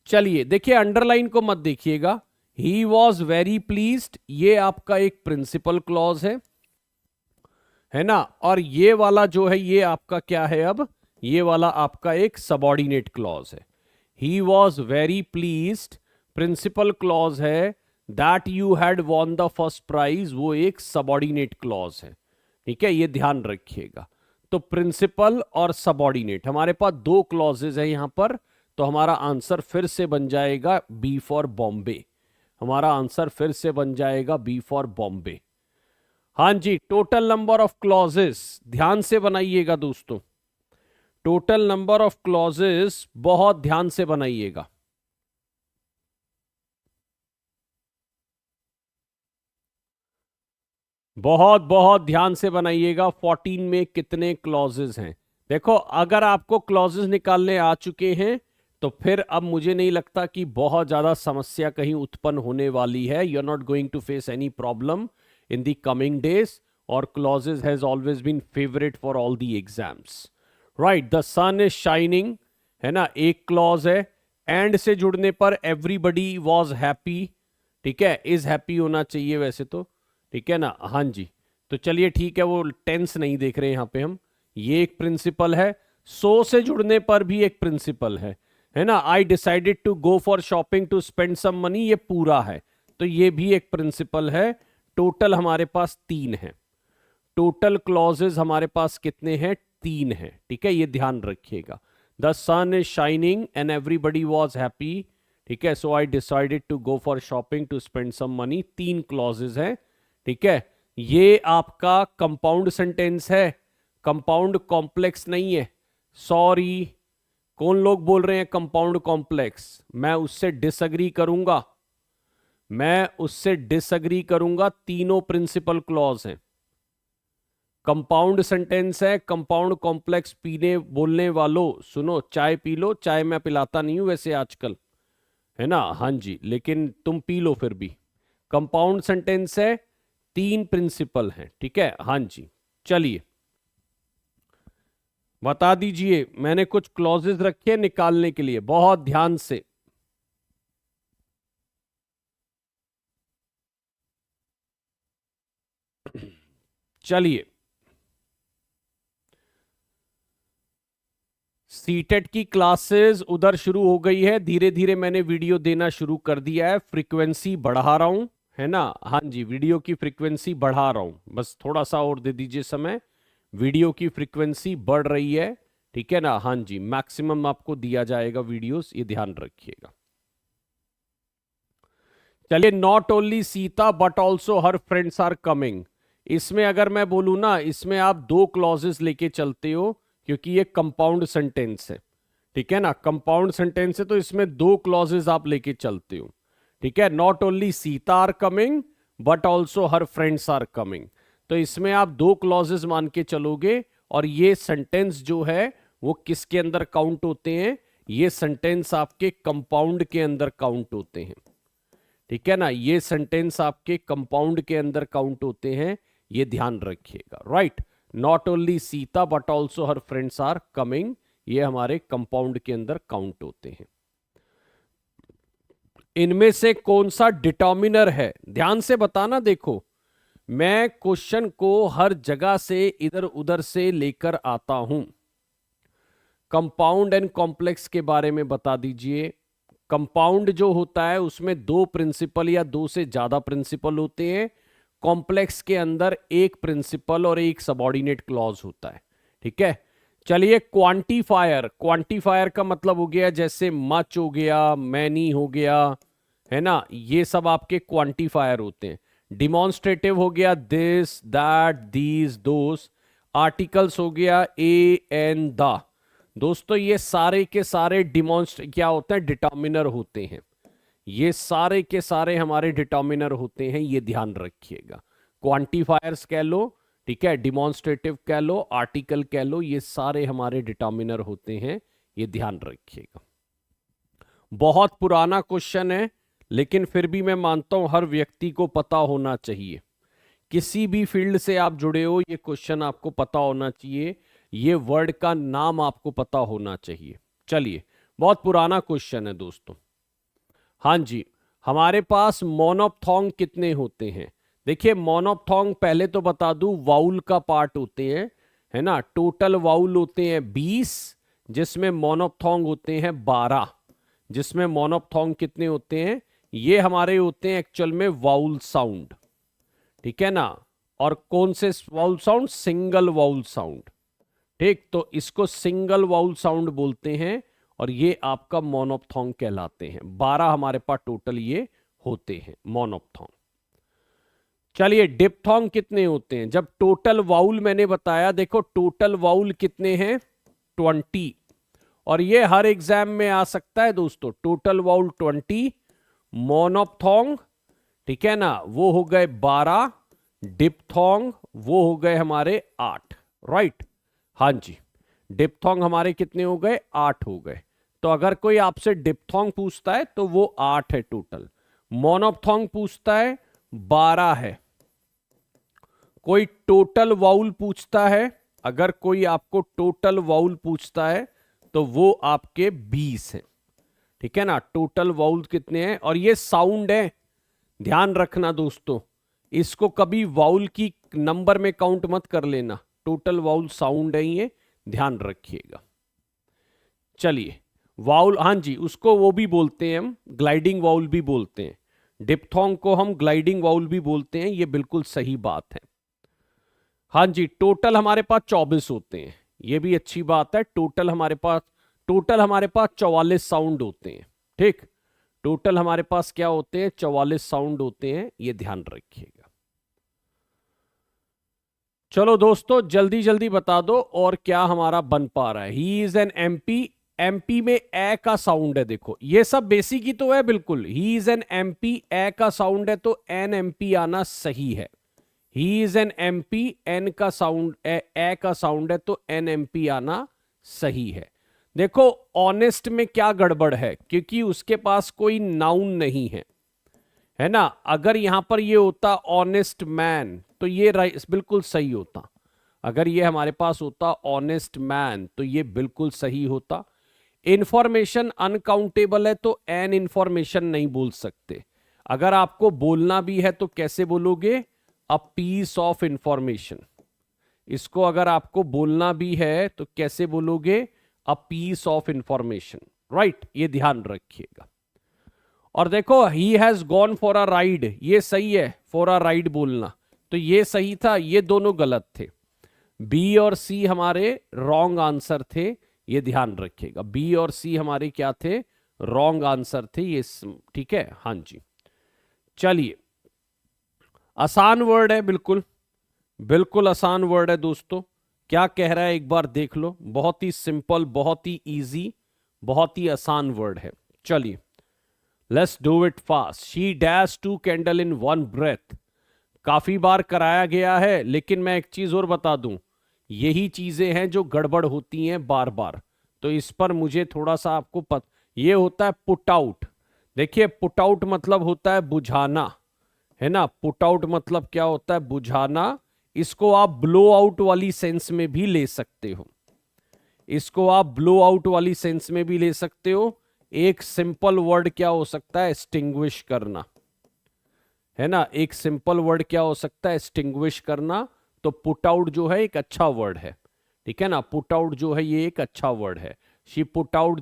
चलिए देखिए, अंडरलाइन को मत देखिएगा। ही वॉज वेरी प्लीज्ड, ये आपका एक प्रिंसिपल क्लॉज है ना। और ये वाला जो है ये आपका क्या है? अब ये वाला आपका एक सबऑर्डिनेट क्लॉज है। He was very pleased principal clause है। That you had won the first prize, वो एक सबऑर्डिनेट क्लॉज है, ठीक है, ये ध्यान रखिएगा। तो प्रिंसिपल और सबऑर्डिनेट हमारे पास 2 क्लॉजेज है यहां पर। तो हमारा आंसर फिर से बन जाएगा बी फॉर बॉम्बे। हमारा आंसर फिर से बन जाएगा बी फॉर बॉम्बे। हाँ जी, टोटल नंबर ऑफ क्लॉजेस ध्यान से बनाइएगा दोस्तों। टोटल नंबर ऑफ क्लॉजेस बहुत ध्यान से बनाइएगा। बहुत बहुत ध्यान से बनाइएगा। 14 में कितने क्लॉजेस हैं? देखो, अगर आपको क्लॉजेस निकालने आ चुके हैं तो फिर अब मुझे नहीं लगता कि बहुत ज्यादा समस्या कहीं उत्पन्न होने वाली है। You are not going to face any problem in the coming days. और clauses has always been favourite for all the exams, right. The sun is shining, है ना, एक क्लॉज है। एंड से जुड़ने पर एवरीबडी वॉज हैप्पी, ठीक है, इज हैप्पी होना चाहिए वैसे तो, ठीक है ना। हाँ जी, तो चलिए ठीक है, वो टेंस नहीं देख रहे यहाँ पे हम। ये एक प्रिंसिपल है। सो से जुड़ने पर भी एक प्रिंसिपल है ना। I decided to go for shopping to spend some money, ये पूरा है, तो ये भी एक प्रिंसिपल है। टोटल हमारे पास 3 है। टोटल क्लॉजेज हमारे पास कितने हैं? 3 हैं, ठीक है, ये ध्यान रखिएगा। The sun is shining and everybody was happy, ठीक है। So I decided to go for shopping to spend some money, 3 clauses हैं, ठीक है। ये आपका कंपाउंड सेंटेंस है, कंपाउंड कॉम्प्लेक्स नहीं है। सॉरी, कौन लोग बोल रहे हैं कंपाउंड कॉम्प्लेक्स? मैं उससे डिसएग्री करूंगा, मैं उससे डिसएग्री करूंगा। तीनों प्रिंसिपल क्लॉज हैं, कंपाउंड सेंटेंस है। कंपाउंड कॉम्प्लेक्स पीने बोलने वालों सुनो, चाय पी लो। चाय मैं पिलाता नहीं हूं वैसे आजकल, है ना। हाँ जी, लेकिन तुम पी लो फिर भी। कंपाउंड सेंटेंस है, 3 प्रिंसिपल हैं, ठीक है। हाँ जी, चलिए बता दीजिए। मैंने कुछ क्लॉजेस रखे निकालने के लिए, बहुत ध्यान से। चलिए, सीटेट की क्लासेस उधर शुरू हो गई है। धीरे धीरे मैंने वीडियो देना शुरू कर दिया है, फ्रीक्वेंसी बढ़ा रहा हूं, है ना। हाँ जी, वीडियो की फ्रीक्वेंसी बढ़ा रहा हूं, बस थोड़ा सा और दे दीजिए समय। वीडियो की फ्रीक्वेंसी बढ़ रही है, ठीक है ना। हाँ जी, मैक्सिमम आपको दिया जाएगा वीडियोस, ये ध्यान रखिएगा। चलिए, not only Sita but also her friends are coming. इसमें अगर मैं बोलूं ना, इसमें आप 2 क्लॉजेस लेके चलते हो क्योंकि ये कंपाउंड सेंटेंस है, ठीक है ना। कंपाउंड सेंटेंस है तो इसमें 2 क्लॉजेस आप लेके चलते हो, ठीक है, not only Sita are coming but also her friends are coming. तो इसमें आप दो क्लॉजेस मान के चलोगे और ये सेंटेंस जो है वो किसके अंदर काउंट होते हैं, ये सेंटेंस आपके कंपाउंड के अंदर काउंट होते हैं। ठीक है ना, ये सेंटेंस आपके कंपाउंड के अंदर काउंट होते हैं, ये ध्यान रखिएगा। Right, not only Sita but also her friends are coming, ये हमारे कंपाउंड के अंदर काउंट होते हैं। इनमें से कौन सा डिटर्मिनर है, ध्यान से बताना। देखो मैं क्वेश्चन को हर जगह से इधर उधर से लेकर आता हूं। कंपाउंड एंड कॉम्प्लेक्स के बारे में बता दीजिए। कंपाउंड जो होता है उसमें दो प्रिंसिपल या दो से ज्यादा प्रिंसिपल होते हैं। कॉम्प्लेक्स के अंदर एक प्रिंसिपल और एक सबऑर्डिनेट क्लॉज होता है। ठीक है, चलिए क्वांटिफायर, क्वांटिफायर का मतलब हो गया जैसे मच हो गया, मैनी हो गया, है ना, ये सब आपके क्वांटिफायर होते हैं। डिमॉन्स्ट्रेटिव हो गया this, that, these, those. Articles हो गया ए, एन, द। दोस्तों ये सारे के सारे क्या होते हैं, डिटर्मिनर होते हैं। ये सारे के सारे हमारे डिटर्मिनर होते हैं, ये ध्यान रखिएगा। क्वांटिफायर्स कह लो, ठीक है, डिमॉन्स्ट्रेटिव कह लो, आर्टिकल कह लो, ये सारे हमारे डिटर्मिनर होते हैं, ये ध्यान रखिएगा। बहुत पुराना क्वेश्चन है लेकिन फिर भी मैं मानता हूं हर व्यक्ति को पता होना चाहिए। किसी भी फील्ड से आप जुड़े हो, ये क्वेश्चन आपको पता होना चाहिए, ये वर्ड का नाम आपको पता होना चाहिए। चलिए, बहुत पुराना क्वेश्चन है दोस्तों। हाँ जी, हमारे पास मोनोप्थोंग कितने होते हैं? देखिए मोनोप्थोंग पहले तो बता दूं वाउल का पार्ट होते हैं, है ना। टोटल वाउल होते हैं 20, जिसमें मोनोप्थोंग होते हैं 12। जिसमें मोनोप्थोंग कितने होते हैं, ये हमारे होते हैं एक्चुअल में वाउल साउंड। ठीक है ना, और कौन से vowel sound, single vowel sound. ठीक, तो इसको सिंगल वाउल साउंड बोलते हैं और ये आपका मोनोप्थोंग कहलाते हैं। 12 हमारे पास टोटल ये होते हैं मोनोप्थोंग। चलिए डिप्थोंग कितने होते हैं? जब टोटल वाउल मैंने बताया, देखो टोटल वाउल कितने हैं, 20, और ये हर एग्जाम में आ सकता है दोस्तों। टोटल वाउल 20, मोनोप्थोंग, ठीक है ना, वो हो गए 12, डिप्थोंग वो हो गए हमारे 8। राइट, हाँ जी, डिप्थोंग हमारे कितने हो गए, 8 हो गए। तो अगर कोई आपसे डिप्थोंग पूछता है तो वो 8 है टोटल। मोनोप्थोंग पूछता है 12 है। कोई टोटल वाउल पूछता है, अगर कोई आपको टोटल वाउल पूछता है तो वो आपके 20 है। ठीक है ना, टोटल वाउल कितने हैं, और ये साउंड है, ध्यान रखना दोस्तों, इसको कभी वाउल की नंबर में काउंट मत कर लेना। टोटल वाउल साउंड है, ये ध्यान रखिएगा। चलिए वाउल, हाँ जी, उसको वो भी बोलते हैं हम, ग्लाइडिंग वाउल भी बोलते हैं। डिप्थोंग को हम ग्लाइडिंग वाउल भी बोलते हैं, ये बिल्कुल सही बात है। हाँ जी, टोटल हमारे पास 24 होते हैं, ये भी अच्छी बात है। टोटल हमारे पास 44 साउंड होते हैं। ठीक, टोटल हमारे पास क्या होते हैं, 44 साउंड होते हैं, ये ध्यान रखिएगा। चलो दोस्तों जल्दी जल्दी बता दो और क्या हमारा बन पा रहा है। He is an MP, MP में ए का साउंड है, देखो ये सब बेसिक ही तो है बिल्कुल। He is an MP, A का साउंड है तो एन एमपी आना सही है। He is an MP, an का साउंड, ए का साउंड है तो एन एमपी आना सही है। देखो ऑनेस्ट में क्या गड़बड़ है, क्योंकि उसके पास कोई नाउन नहीं है, है ना। अगर यहां पर ये होता ऑनेस्ट मैन तो ये बिल्कुल सही होता। अगर ये हमारे पास होता ऑनेस्ट मैन तो ये बिल्कुल सही होता। इंफॉर्मेशन अनकाउंटेबल है तो एन इंफॉर्मेशन नहीं बोल सकते। अगर आपको बोलना भी है तो कैसे बोलोगे, अ पीस ऑफ इंफॉर्मेशन। इसको अगर आपको बोलना भी है तो कैसे बोलोगे, a piece of information. Right, ये ध्यान रखिएगा। और देखो he has gone for a ride, ये सही है, फॉर अ राइड बोलना, तो ये सही था, ये दोनों गलत थे। बी और सी हमारे रॉन्ग आंसर थे, ये ध्यान रखिएगा। बी और सी हमारे क्या थे, रॉन्ग आंसर थे ये। ठीक है, हाँ जी। चलिए आसान वर्ड है, बिल्कुल बिल्कुल आसान वर्ड है दोस्तों। क्या कह रहा है एक बार देख लो, बहुत ही सिंपल, बहुत ही इजी, बहुत ही आसान वर्ड है। चलिए let's do it fast. She dash 2 candle in 1 breath. काफी बार कराया गया है, लेकिन मैं एक चीज और बता दूं, यही चीजें हैं जो गड़बड़ होती हैं बार बार, तो इस पर मुझे थोड़ा सा आपको ये होता है पुट आउट। देखिए, पुट आउट मतलब होता है बुझाना, है ना। पुट आउट मतलब क्या होता है? बुझाना। इसको आप ब्लो आउट वाली सेंस में भी ले सकते हो, इसको आप ब्लो आउट वाली सेंस में भी ले सकते हो। एक सिंपल वर्ड क्या हो सकता है? एक्सटिंग्विश करना, है ना। एक सिंपल वर्ड क्या हो सकता है? एक्सटिंग्विश करना। तो पुट आउट जो है एक अच्छा वर्ड है, ठीक है ना। पुट आउट जो है ये एक अच्छा वर्ड है। She put out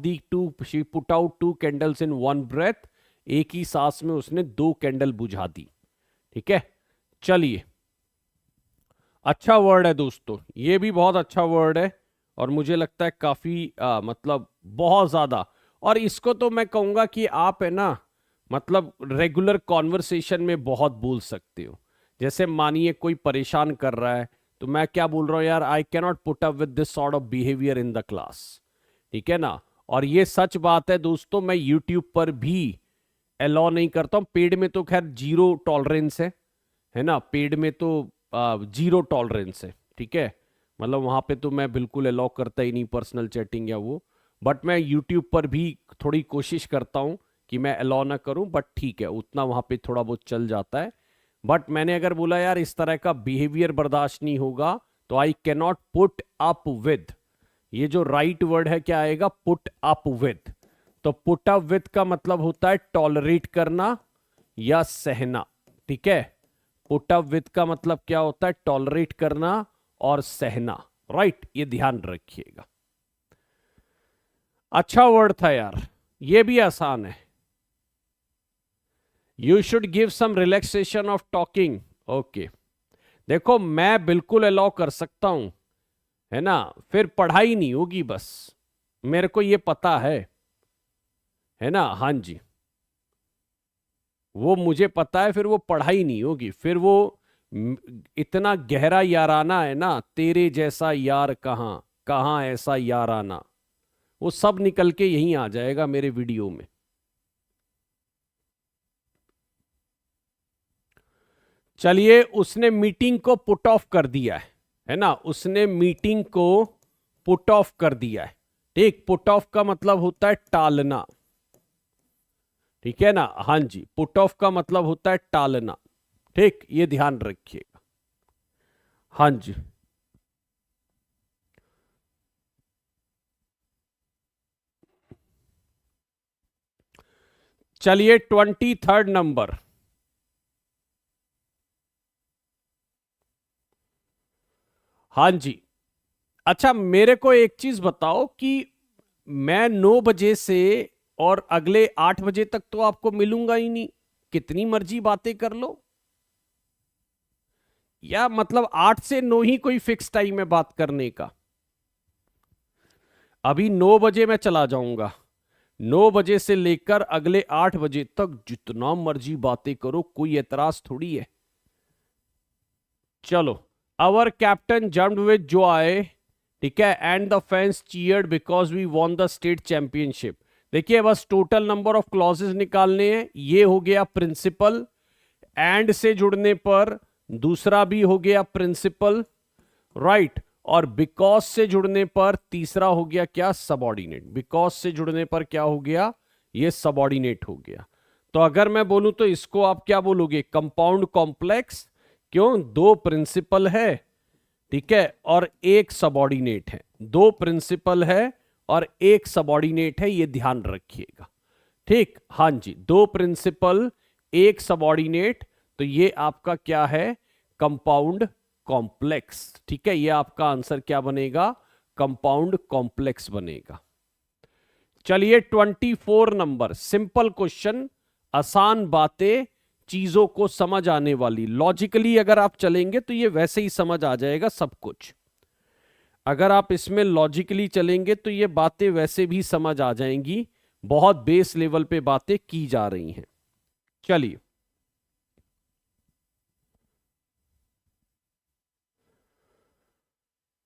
2 candles in 1 breath. एक ही सांस में उसने 2 कैंडल बुझा दी, ठीक है। चलिए, अच्छा वर्ड है दोस्तों, ये भी बहुत अच्छा वर्ड है और मुझे लगता है काफी मतलब बहुत ज्यादा। और इसको तो मैं कहूंगा कि आप, है ना, मतलब रेगुलर कॉन्वर्सेशन में बहुत बोल सकते हो। जैसे मानिए कोई परेशान कर रहा है, तो मैं क्या बोल रहा हूं, यार I cannot put up with this sort of behaviour in the class, ठीक है ना। और ये सच बात है दोस्तों, मैं यूट्यूब पर भी अलाउ नहीं करता हूं। पेड में तो खैर जीरो टॉलरेंस है ना। पेड में तो जीरो टॉलरेंस है, ठीक है। मतलब वहां पे तो मैं बिल्कुल अलाउ करता ही नहीं पर्सनल चैटिंग या वो। बट मैं यूट्यूब पर भी थोड़ी कोशिश करता हूं कि मैं अलाउ ना करूं, बट ठीक है, उतना वहां पे थोड़ा बहुत चल जाता है। बट मैंने अगर बोला यार इस तरह का बिहेवियर बर्दाश्त नहीं होगा, तो I cannot put up with, ये जो राइट वर्ड है क्या आएगा? Put up with. तो पुट अप विद का मतलब होता है टॉलरेट करना या सहना, ठीक है। पुट अप विद का मतलब क्या होता है? टॉलरेट करना और सहना, राइट। ये ध्यान रखिएगा। अच्छा वर्ड था यार, ये भी आसान है। You should give some relaxation of talking. Okay, देखो मैं बिल्कुल अलाउ कर सकता हूं, है ना। फिर पढ़ाई नहीं होगी, बस मेरे को ये पता है ना। हाँ जी, वो मुझे पता है, फिर वो पढ़ाई नहीं होगी, फिर वो इतना गहरा याराना है ना, तेरे जैसा यार कहाँ, कहाँ ऐसा याराना, वो सब निकल के यहीं आ जाएगा मेरे वीडियो में। चलिए, उसने मीटिंग को पुट ऑफ कर दिया है ना। उसने मीटिंग को पुट ऑफ कर दिया है, ठीक। पुट ऑफ का मतलब होता है टालना, ठीक है ना। हाँ जी, पुट ऑफ का मतलब होता है टालना, ठीक। ये ध्यान रखिएगा। हाँ जी, चलिए 23rd नंबर। हाँ जी, अच्छा मेरे को एक चीज बताओ कि मैं 9 बजे से और अगले 8 बजे तक तो आपको मिलूंगा ही नहीं, कितनी मर्जी बातें कर लो। या मतलब 8 से 9 ही कोई फिक्स टाइम है बात करने का? अभी 9 बजे मैं चला जाऊंगा, 9 बजे से लेकर अगले 8 बजे तक जितना मर्जी बातें करो, कोई एतराज थोड़ी है। चलो, our captain jumped with joy, ठीक है, and the fans cheered because we won the state championship. देखिए, बस टोटल नंबर ऑफ क्लॉजेस निकालने हैं। ये हो गया प्रिंसिपल, एंड से जुड़ने पर दूसरा भी हो गया प्रिंसिपल, राइट। और बिकॉज से जुड़ने पर तीसरा हो गया क्या? सबऑर्डिनेट। बिकॉज से जुड़ने पर क्या हो गया? ये सबऑर्डिनेट हो गया। तो अगर मैं बोलूं तो इसको आप क्या बोलोगे? Compound complex. क्यों? 2 प्रिंसिपल है, ठीक है, और 1 सबऑर्डिनेट है। 2 प्रिंसिपल है और 1 सबऑर्डिनेट है, ये ध्यान रखिएगा, ठीक। हाँ जी, 2 प्रिंसिपल 1 सबऑर्डिनेट, तो ये आपका क्या है? कंपाउंड कॉम्प्लेक्स, ठीक है। ये आपका आंसर क्या बनेगा? कंपाउंड कॉम्प्लेक्स बनेगा। चलिए 24 नंबर, सिंपल क्वेश्चन, आसान बातें, चीजों को समझ आने वाली। लॉजिकली अगर आप चलेंगे तो ये वैसे ही समझ आ जाएगा सब कुछ। अगर आप इसमें लॉजिकली चलेंगे तो ये बातें वैसे भी समझ आ जाएंगी। बहुत बेस लेवल पे बातें की जा रही हैं। चलिए,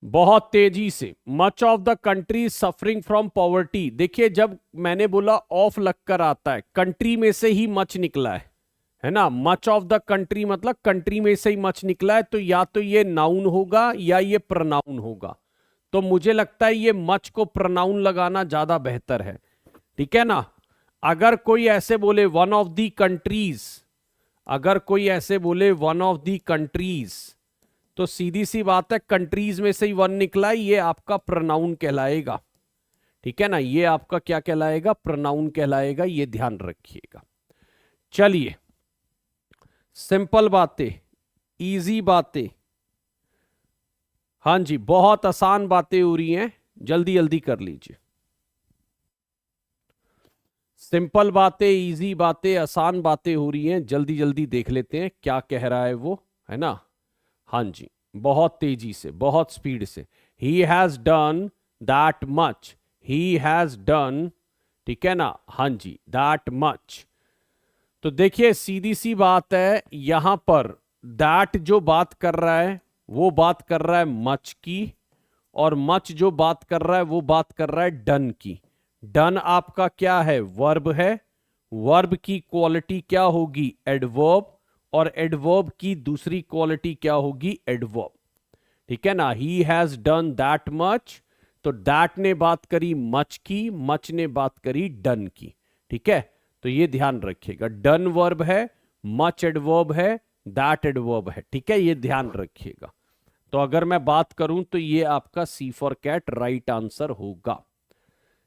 बहुत तेजी से। Much of the country suffering from poverty. देखिए जब मैंने बोला ऑफ लगकर आता है, कंट्री में से ही मच निकला है ना। मच ऑफ द कंट्री मतलब कंट्री में से ही मच निकला है, तो या तो ये नाउन होगा या ये प्रनाउन होगा। तो मुझे लगता है ये मच को प्रनाउन लगाना ज्यादा बेहतर है, ठीक है ना। अगर कोई ऐसे बोले वन ऑफ द कंट्रीज, अगर कोई ऐसे बोले वन ऑफ द कंट्रीज, तो सीधी सी बात है कंट्रीज में से ही वन निकला है, ये आपका प्रोनाउन कहलाएगा, ठीक है ना। ये आपका क्या कहलाएगा, प्रोनाउन कहलाएगा, ये ध्यान रखिएगा। चलिए सिंपल बातें, इजी बातें, हाँ जी बहुत आसान बातें हो रही हैं, जल्दी जल्दी कर लीजिए। सिंपल बातें, इजी बातें, आसान बातें हो रही हैं, जल्दी जल्दी देख लेते हैं क्या कह रहा है वो, है ना। हाँ जी बहुत तेजी से, बहुत स्पीड से। He has done that much, he has done, ठीक है ना। हाँ जी दैट मच। तो देखिए सीधी सी बात है, यहां पर दैट जो बात कर रहा है वो बात कर रहा है मच की, और मच जो बात कर रहा है वो बात कर रहा है डन की। डन आपका क्या है, वर्ब है। वर्ब की क्वालिटी क्या होगी, एडवर्ब, और एडवर्ब की दूसरी क्वालिटी क्या होगी, एडवर्ब, ठीक है ना। He has done that much, तो दैट ने बात करी मच की, मच ने बात करी डन की, ठीक है। तो ये ध्यान रखिएगा, डन वर्ब है, मच एडवर्ब है, दैट एडवर्ब है, ठीक है, ये ध्यान रखिएगा। तो अगर मैं बात करूं तो ये आपका सी फॉर कैट राइट आंसर होगा,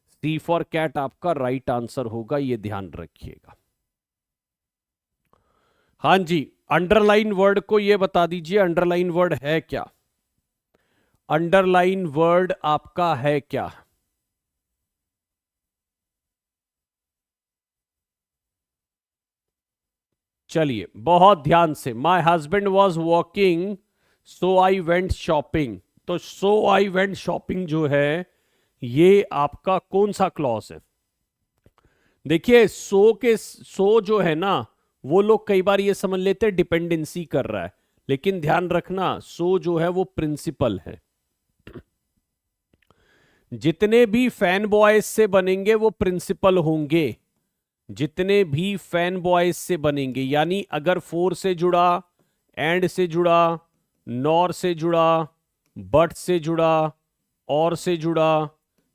सी फॉर कैट आपका राइट आंसर होगा, ये ध्यान रखिएगा। हाँ जी अंडरलाइन वर्ड को ये बता दीजिए, अंडरलाइन वर्ड है क्या, अंडरलाइन वर्ड आपका है क्या। चलिए बहुत ध्यान से, my husband was walking so I went shopping. तो सो आई वेंट शॉपिंग जो है ये आपका कौन सा क्लॉज है। देखिए सो जो है ना, वो लोग कई बार ये समझ लेते हैं डिपेंडेंसी कर रहा है, लेकिन ध्यान रखना सो जो है वो प्रिंसिपल है। जितने भी फैन बॉयज से बनेंगे वो प्रिंसिपल होंगे, जितने भी फैन बॉयज से बनेंगे, यानी अगर फोर से जुड़ा, एंड से जुड़ा, नॉर से जुड़ा, बट से जुड़ा, और से जुड़ा,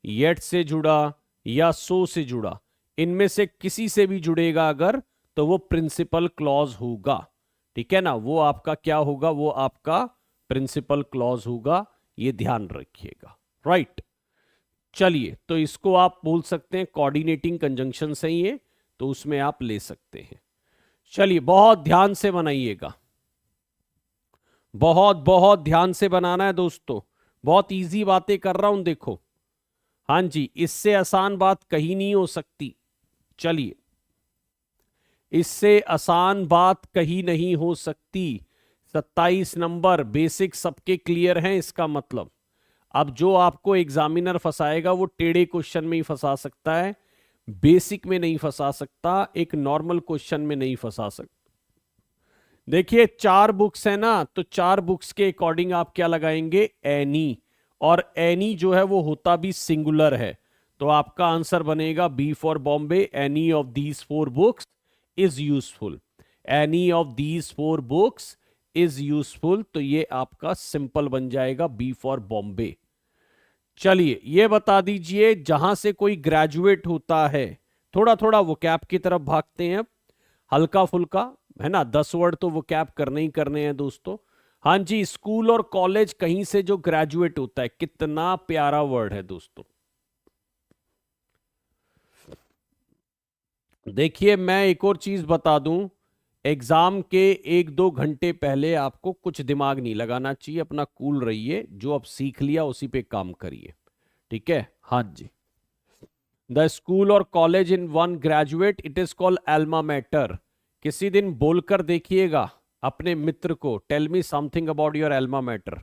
येट से जुड़ा, या सो से जुड़ा, इनमें से किसी से भी जुड़ेगा अगर, तो वो प्रिंसिपल क्लॉज होगा, ठीक है ना। वो आपका क्या होगा, वो आपका प्रिंसिपल क्लॉज होगा, ये ध्यान रखिएगा, राइट। चलिए तो इसको आप बोल सकते हैं कोऑर्डिनेटिंग कंजंक्शन से ही है, तो उसमें आप ले सकते हैं। चलिए बहुत ध्यान से बनाइएगा, बहुत बहुत ध्यान से बनाना है दोस्तों, बहुत इजी बातें कर रहा हूं देखो। हाँ जी इससे आसान बात कहीं नहीं हो सकती। चलिए इससे आसान बात कहीं नहीं हो सकती। 27 नंबर बेसिक सबके क्लियर हैं, इसका मतलब अब जो आपको एग्जामिनर फंसाएगा वो टेढ़े क्वेश्चन में ही फंसा सकता है, बेसिक में नहीं फंसा सकता, एक नॉर्मल क्वेश्चन में नहीं फंसा सकता। देखिए 4 बुक्स है ना, तो 4 बुक्स के अकॉर्डिंग आप क्या लगाएंगे, एनी, और एनी जो है वो होता भी सिंगुलर है, तो आपका आंसर बनेगा B for Bombay, any of these 4 books is useful, any of these 4 books is useful, तो ये आपका सिंपल बन जाएगा बी फॉर बॉम्बे। चलिए ये बता दीजिए, जहां से कोई ग्रेजुएट होता है, थोड़ा थोड़ा वो कैप की तरफ भागते हैं, हल्का फुल्का है ना, 10 वर्ड तो वो कैप करने ही करने हैं दोस्तों। हाँ जी स्कूल और कॉलेज कहीं से जो ग्रेजुएट होता है, कितना प्यारा वर्ड है दोस्तों। देखिए मैं एक और चीज बता दूं, एग्जाम के 1-2 घंटे पहले आपको कुछ दिमाग नहीं लगाना चाहिए, अपना कूल रहिए, जो अब सीख लिया उसी पे काम करिए, ठीक है। हाँ जी द स्कूल और college in one graduate it is called alma mater. किसी दिन बोलकर देखिएगा अपने मित्र को, tell me something about your alma mater,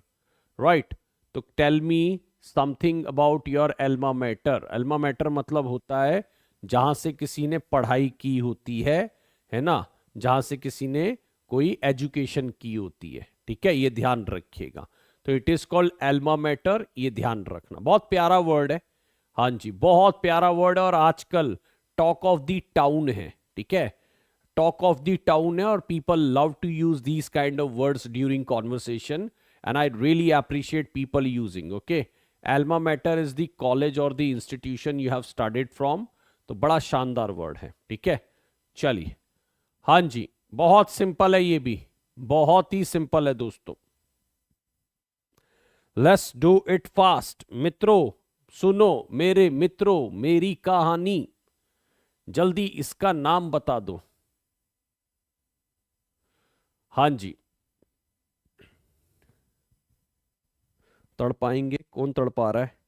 right. तो tell me something about your alma mater, alma mater मतलब होता है जहां से किसी ने पढ़ाई की होती है ना, जहां से किसी ने कोई एजुकेशन की होती है, ठीक है, ये ध्यान रखिएगा। तो it is called alma matter, ये ध्यान रखना। बहुत प्यारा वर्ड है, हाँ जी, बहुत प्यारा वर्ड है, और आजकल टॉक ऑफ द टाउन है, ठीक है, टॉक ऑफ द टाउन है, और people love to use these kind of words during conversation, and I really appreciate people using. Okay, alma mater is the college और the institution you have studied from, तो बड़ा शानदार वर्ड है, ठीक है। चलिए, हाँ जी, बहुत सिंपल है, ये भी बहुत ही सिंपल है दोस्तों। Let's do it fast. मित्रों सुनो, मेरे मित्रों, मेरी कहानी, जल्दी इसका नाम बता दो। हाँ जी, तड़पाएंगे, कौन तड़पा रहा है?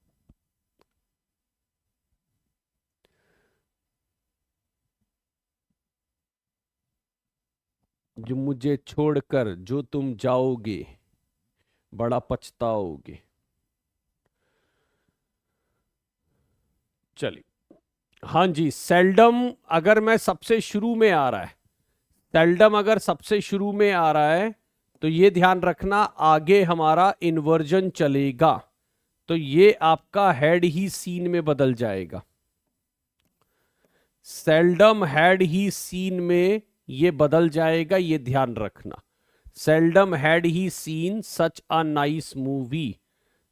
जो मुझे छोड़कर जो तुम जाओगे, बड़ा पछताओगे। चलिए, हाँ जी, सेल्डम अगर मैं सबसे शुरू में आ रहा है, सेल्डम अगर सबसे शुरू में आ रहा है, तो ये ध्यान रखना आगे हमारा इन्वर्जन चलेगा, तो ये आपका हैड ही सीन में बदल जाएगा। सेल्डम हैड ही सीन में ये बदल जाएगा, ये ध्यान रखना। Seldom had he scene such a nice movie,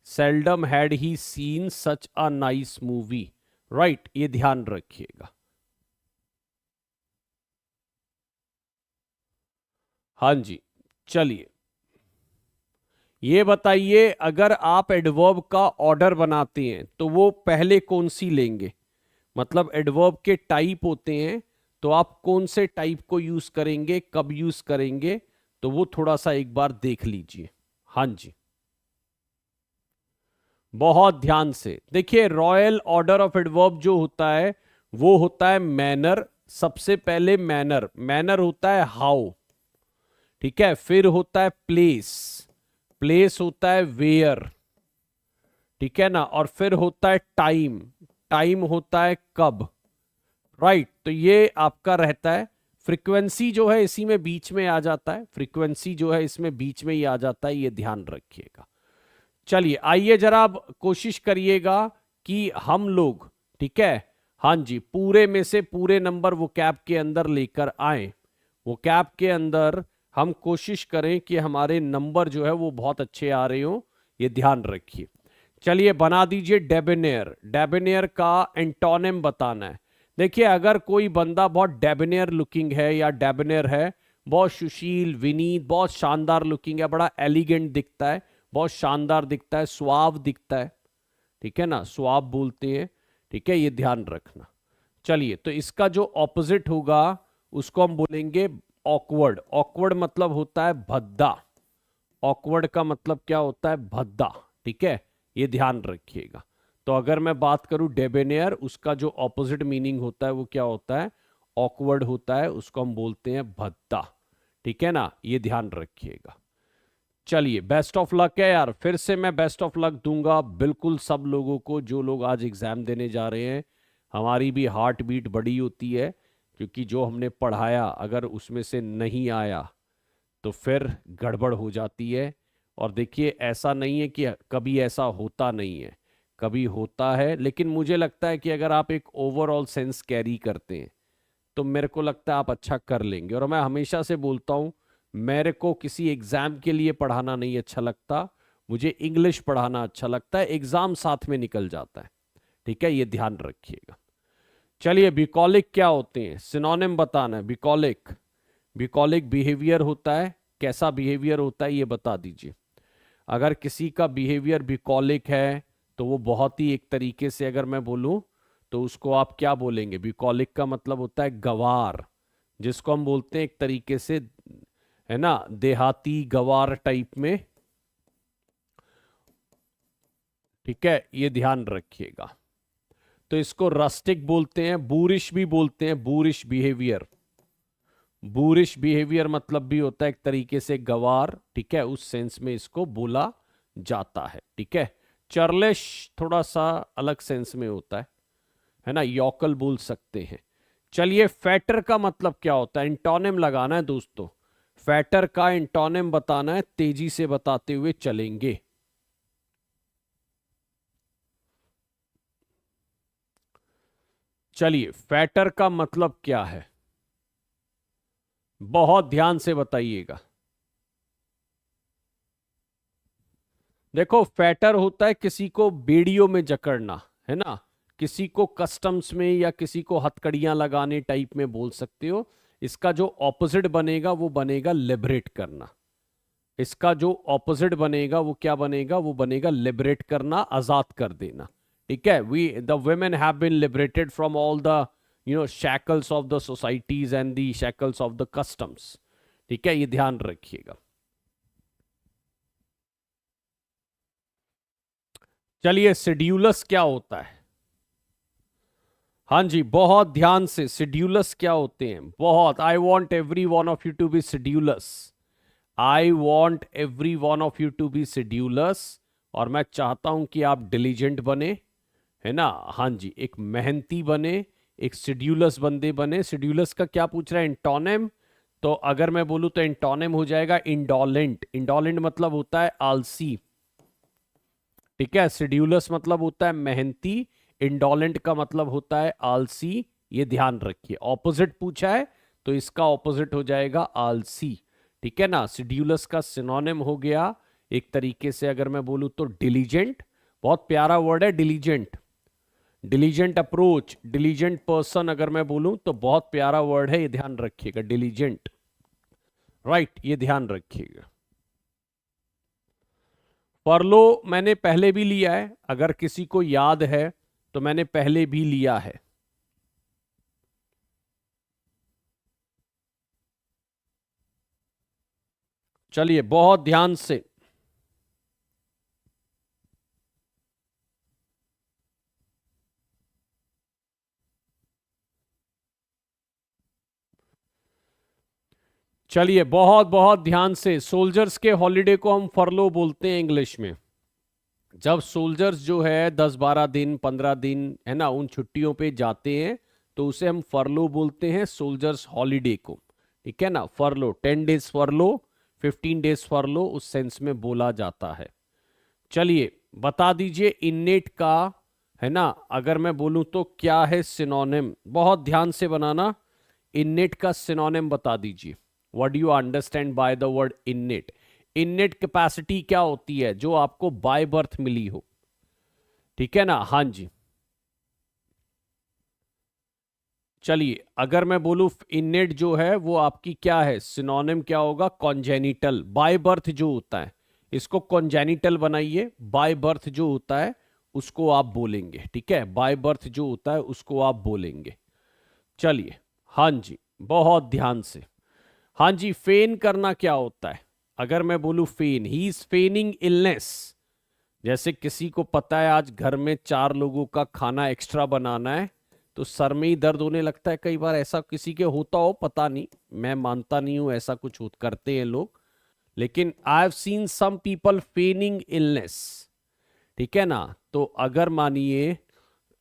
seldom had he scene such a nice movie, right, ये ध्यान रखिएगा। हाँ जी, चलिए, ये बताइए, अगर आप एडवर्ब का ऑर्डर बनाते हैं तो वो पहले कौन सी लेंगे? मतलब एडवर्ब के टाइप होते हैं, तो आप कौन से टाइप को यूज करेंगे, कब यूज करेंगे, तो वो थोड़ा सा एक बार देख लीजिए। हाँ जी, बहुत ध्यान से देखिए, रॉयल ऑर्डर ऑफ एडवर्ब जो होता है वो होता है मैनर, सबसे पहले मैनर, मैनर होता है हाउ, ठीक है, फिर होता है प्लेस, प्लेस होता है वेयर, ठीक है ना, और फिर होता है टाइम, टाइम होता है कब, राइट। तो ये आपका रहता है। फ्रीक्वेंसी जो है इसी में बीच में आ जाता है, फ्रीक्वेंसी जो है इसमें बीच में ही आ जाता है, ये ध्यान रखिएगा। चलिए, आइए जरा आप कोशिश करिएगा कि हम लोग, ठीक है, हाँ जी, पूरे में से पूरे नंबर वो कैब के अंदर लेकर आए, वो कैब के अंदर हम कोशिश करें कि हमारे नंबर जो है वो बहुत अच्छे आ रहे हो, ये ध्यान रखिए। चलिए, बना दीजिए डेबेनियर, डेबेनियर का एंटोनिम बताना है। देखिए, अगर कोई बंदा बहुत डेबेनियर लुकिंग है या डेबेनियर है, बहुत सुशील, विनीत, बहुत शानदार लुकिंग है, बड़ा एलिगेंट दिखता है, बहुत शानदार दिखता है, सुआव दिखता है, ठीक है ना, सुआव बोलते हैं, ठीक है, ये ध्यान रखना। चलिए, तो इसका जो ऑपोजिट होगा उसको हम बोलेंगे ऑकवर्ड। ऑकवर्ड मतलब होता है भद्दा, ऑकवर्ड का मतलब क्या होता है? भद्दा, ठीक है, ये ध्यान रखिएगा। तो अगर मैं बात करूं डेबेनियर, उसका जो ऑपोजिट मीनिंग होता है वो क्या होता है? ऑकवर्ड होता है, उसको हम बोलते हैं भद्दा, ठीक है ना, ये ध्यान रखिएगा। चलिए, बेस्ट ऑफ लक है यार, फिर से मैं बेस्ट ऑफ लक दूंगा बिल्कुल सब लोगों को जो लोग आज एग्जाम देने जा रहे हैं। हमारी भी हार्ट बीट बड़ी होती है, क्योंकि जो हमने पढ़ाया अगर उसमें से नहीं आया तो फिर गड़बड़ हो जाती है। और देखिए, ऐसा नहीं है कि कभी ऐसा होता नहीं है, कभी होता है, लेकिन मुझे लगता है कि अगर आप एक ओवरऑल सेंस कैरी करते हैं तो मेरे को लगता है आप अच्छा कर लेंगे। और मैं हमेशा से बोलता हूँ, मेरे को किसी एग्जाम के लिए पढ़ाना नहीं अच्छा लगता, मुझे इंग्लिश पढ़ाना अच्छा लगता है, एग्जाम साथ में निकल जाता है, ठीक है, ये ध्यान रखिएगा। चलिए, बिकॉलिक क्या होते हैं, सिनोनिम बताना है। बिकॉलिक, बिकॉलिक बिहेवियर होता है, कैसा बिहेवियर होता है ये बता दीजिए। अगर किसी का बिहेवियर बिकॉलिक है तो वो बहुत ही, एक तरीके से अगर मैं बोलूं तो उसको आप क्या बोलेंगे? बिकॉलिक का मतलब होता है गवार, जिसको हम बोलते हैं एक तरीके से, है ना, देहाती गवार टाइप में, ठीक है, ये ध्यान रखिएगा। तो इसको रस्टिक बोलते हैं, बूरिश भी बोलते हैं, बूरिश बिहेवियर, बूरिश बिहेवियर मतलब भी होता है एक तरीके से गवार, ठीक है, उस सेंस में इसको बोला जाता है, ठीक है। चर्लिश थोड़ा सा अलग सेंस में होता है ना, यॉकल बोल सकते हैं। चलिए, फैटर का मतलब क्या होता है? इंटोनिम लगाना है दोस्तों, फैटर का इंटोनिम बताना है, तेजी से बताते हुए चलेंगे, चलिए, फैटर का मतलब क्या है, बहुत ध्यान से बताइएगा। देखो, फैटर होता है किसी को बेड़ियों में जकड़ना, है ना, किसी को कस्टम्स में या किसी को हथकड़ियां लगाने टाइप में बोल सकते हो। इसका जो ऑपोजिट बनेगा वो बनेगा लिबरेट करना। इसका जो ऑपोजिट बनेगा वो क्या बनेगा, वो बनेगा लिबरेट करना, आजाद कर देना। ठीक है, we the women have been liberated from all the shackles of the societies and the shackles of the customs. ठीक है, ये ध्यान रखिएगा। चलिए, शेड्यूलस क्या होता है? हाँ जी, बहुत ध्यान से, शेड्यूलस क्या होते हैं, बहुत। I want every one of you to be sedulous. I want every one of you to be sedulous. और मैं चाहता हूं कि आप डिलीजेंट बने, है ना। हाँ जी, एक मेहनती बने, एक शेड्यूलस बंदे बने। शेड्यूलस का क्या पूछ रहा है, इंटोनेम। तो अगर मैं बोलूं तो इंटोनेम हो जाएगा इंडोलेंट। इंडोलेंट मतलब होता है आलसी। ठीक है, शेड्यूलस मतलब होता है मेहनती, इंडोलेंट का मतलब होता है आलसी। ये ध्यान रखिए, ऑपोजिट पूछा है तो इसका ऑपोजिट हो जाएगा आलसी। ठीक है ना। शेड्यूलस का सिनोनिम हो गया एक तरीके से, अगर मैं बोलूं तो डिलीजेंट। बहुत प्यारा वर्ड है diligent. Diligent approach, diligent person अगर मैं बोलूं तो बहुत प्यारा वर्ड है, ये ध्यान रखिएगा, डिलीजेंट। राइट, ये ध्यान रखिएगा। फरलो मैंने पहले भी लिया है, अगर किसी को याद है तो मैंने पहले भी लिया है। चलिए, बहुत ध्यान से। चलिए, बहुत बहुत ध्यान से। सोल्जर्स के हॉलीडे को हम फरलो बोलते हैं इंग्लिश में। जब सोल्जर्स जो है 10-12 दिन 15 दिन, है ना, उन छुट्टियों पे जाते हैं तो उसे हम फरलो बोलते हैं, सोल्जर्स हॉलीडे को। ठीक है ना, फरलो, 10 days फरलो, 15 days फरलो, उस सेंस में बोला जाता है। चलिए, बता दीजिए इन्नेट का, है ना, अगर मैं बोलूं तो क्या है सिनोनिम। बहुत ध्यान से बनाना। इन्नेट का सिनोनिम बता दीजिए। What do you understand by the word innate? Innate capacity क्या होती है, जो आपको बाय बर्थ मिली हो। ठीक है ना। हाँ जी। चलिए, अगर मैं बोलूं इन्नेट जो है वो आपकी क्या है, सिनोनिम क्या होगा, कॉन्जेनिटल। बाय बर्थ जो होता है इसको कॉन्जेनिटल बनाइए, बाय बर्थ जो होता है उसको आप बोलेंगे। ठीक है, बाय बर्थ जो होता है उसको आप बोलेंगे। चलिए, हाँ जी, बहुत ध्यान से। हाँ जी, फेन करना क्या होता है? अगर मैं बोलूं फेन, ही इज फेनिंग इलनेस। जैसे किसी को पता है आज घर में 4 लोगों का खाना एक्स्ट्रा बनाना है तो सर में ही दर्द होने लगता है। कई बार ऐसा किसी के होता हो, पता नहीं, मैं मानता नहीं हूं ऐसा कुछ करते हैं लोग, लेकिन I have seen some people feigning illness. ठीक है ना। तो अगर मानिए,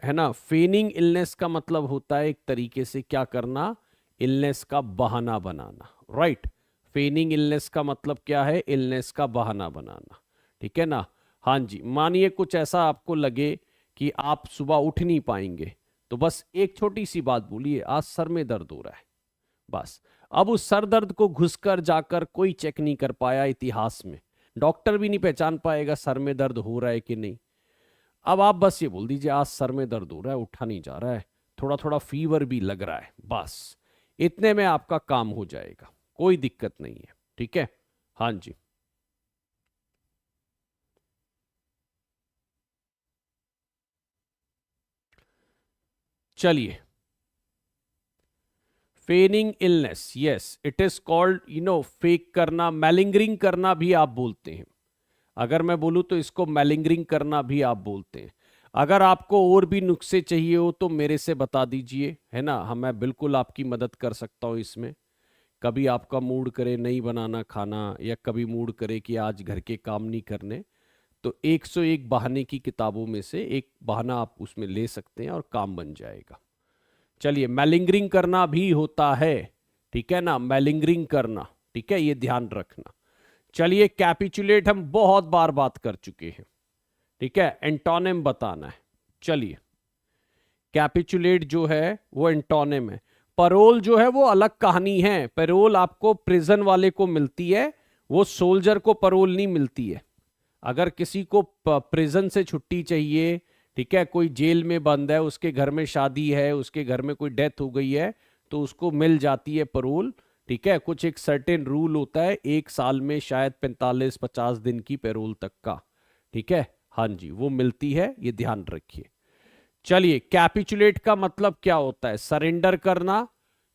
है ना, फेनिंग इलनेस का मतलब होता है एक तरीके से क्या करना, इलनेस का बहाना बनाना। राइट, फेनिंग इलनेस का मतलब क्या है, इलनेस का बहाना बनाना। ठीक है ना। हाँ जी, मानिए कुछ ऐसा आपको लगे कि आप सुबह उठ नहीं पाएंगे, तो बस एक छोटी सी बात बोलिए, आज सर में दर्द हो रहा है, बस। अब उस सर दर्द को घुसकर जाकर कोई चेक नहीं कर पाया इतिहास में, डॉक्टर भी नहीं पहचान पाएगा सर में दर्द हो रहा है कि नहीं। अब आप बस ये बोल दीजिए, आज सर में दर्द हो रहा है, उठा नहीं जा रहा है, थोड़ा थोड़ा फीवर भी लग रहा है, बस इतने में आपका काम हो जाएगा, कोई दिक्कत नहीं है। ठीक है। हाँ जी। चलिए, फेनिंग illness, yes it is called, fake करना, मैलिंगरिंग करना भी आप बोलते हैं। अगर मैं बोलूं तो इसको मैलिंगरिंग करना भी आप बोलते हैं। अगर आपको और भी नुस्खे चाहिए हो तो मेरे से बता दीजिए, है ना, मैं बिल्कुल आपकी मदद कर सकता हूं इसमें। कभी आपका मूड करे नहीं बनाना खाना, या कभी मूड करे कि आज घर के काम नहीं करने, तो 101 बहाने की किताबों में से एक बहाना आप उसमें ले सकते हैं और काम बन जाएगा। चलिए, मैलिंगरिंग करना भी होता है। ठीक है ना, मैलिंगरिंग करना। ठीक है, ये ध्यान रखना। चलिए, कैपिचुलेट हम बहुत बार बात कर चुके हैं। ठीक है, एंटोनिम बताना है। चलिए, कैपिचुलेट जो है वो एंटोनिम है। पैरोल जो है वो अलग कहानी है। पैरोल आपको प्रिजन वाले को मिलती है, वो सोल्जर को पैरोल नहीं मिलती है। अगर किसी को प्रिजन से छुट्टी चाहिए, ठीक है, कोई जेल में बंद है, उसके घर में शादी है, उसके घर में कोई डेथ हो गई है, तो उसको मिल जाती है पैरोल। ठीक है, कुछ एक सर्टेन रूल होता है, 1 साल में शायद 45-50 दिन की पैरोल तक का। ठीक है, हाँ जी, वो मिलती है, ये ध्यान रखिए। चलिए, कैपिचुलेट का मतलब क्या होता है? सरेंडर करना,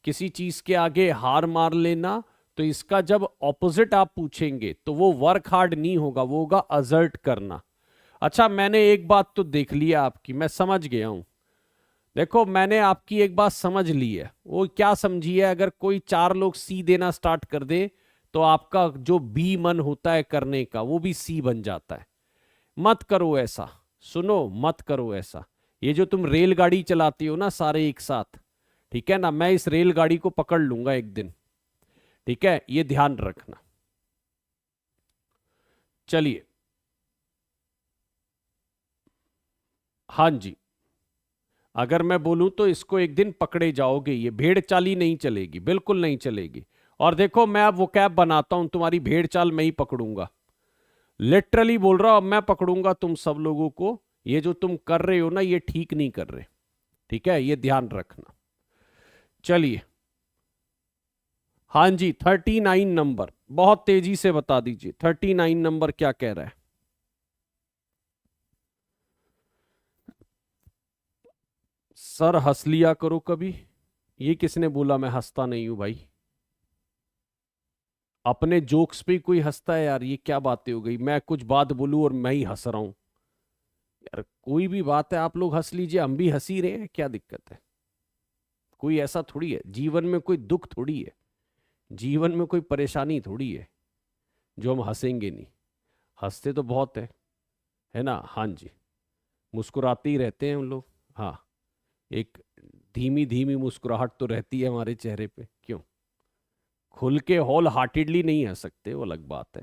किसी चीज के आगे हार मान लेना। तो इसका जब ऑपोजिट आप पूछेंगे तो वो वर्क हार्ड नहीं होगा, वो होगा असर्ट करना। अच्छा, मैंने एक बात तो देख लिया आपकी, मैं समझ गया हूं। देखो, मैंने आपकी एक बात समझ ली है। वो क्या समझी है? अगर कोई 4 लोग सी देना स्टार्ट कर दे तो आपका जो बी मन होता है करने का, वो भी सी बन जाता है। मत करो ऐसा, सुनो, मत करो ऐसा। ये जो तुम रेलगाड़ी चलाती हो ना सारे एक साथ, ठीक है ना, मैं इस रेलगाड़ी को पकड़ लूंगा एक दिन। ठीक है, ये ध्यान रखना। चलिए, हाँ जी, अगर मैं बोलूं तो इसको एक दिन पकड़े जाओगे, ये भेड़ चाली नहीं चलेगी, बिल्कुल नहीं चलेगी। और देखो, मैं अब वो कैब बनाता हूं, तुम्हारी भेड़ चाल मैं ही पकड़ूंगा। लिटरली बोल रहा हूं, अब मैं पकड़ूंगा तुम सब लोगों को। ये जो तुम कर रहे हो ना, ये ठीक नहीं कर रहे। ठीक है, ये ध्यान रखना। चलिए, हाँ जी, 39 नंबर, बहुत तेजी से बता दीजिए, 39 नंबर क्या कह रहा है? सर हंस लिया करो कभी। ये किसने बोला? मैं हंसता नहीं हूं भाई। अपने जोक्स पे ही कोई हंसता है यार, ये क्या बातें हो गई? मैं कुछ बात बोलूं और मैं ही हंस रहा हूं यार। कोई भी बात है, आप लोग हंस लीजिए, हम भी हंस ही रहे हैं, क्या दिक्कत है? कोई ऐसा थोड़ी है, जीवन में कोई दुख थोड़ी है, जीवन में कोई परेशानी थोड़ी है जो हम हंसेंगे नहीं। हंसते तो बहुत है ना? हाँ जी, मुस्कुराते ही रहते हैं हम लोग। हाँ, एक धीमी धीमी मुस्कुराहट तो रहती है हमारे चेहरे पे। क्यों? खुल के होल हार्टेडली नहीं हंस सकते, वो अलग बात है।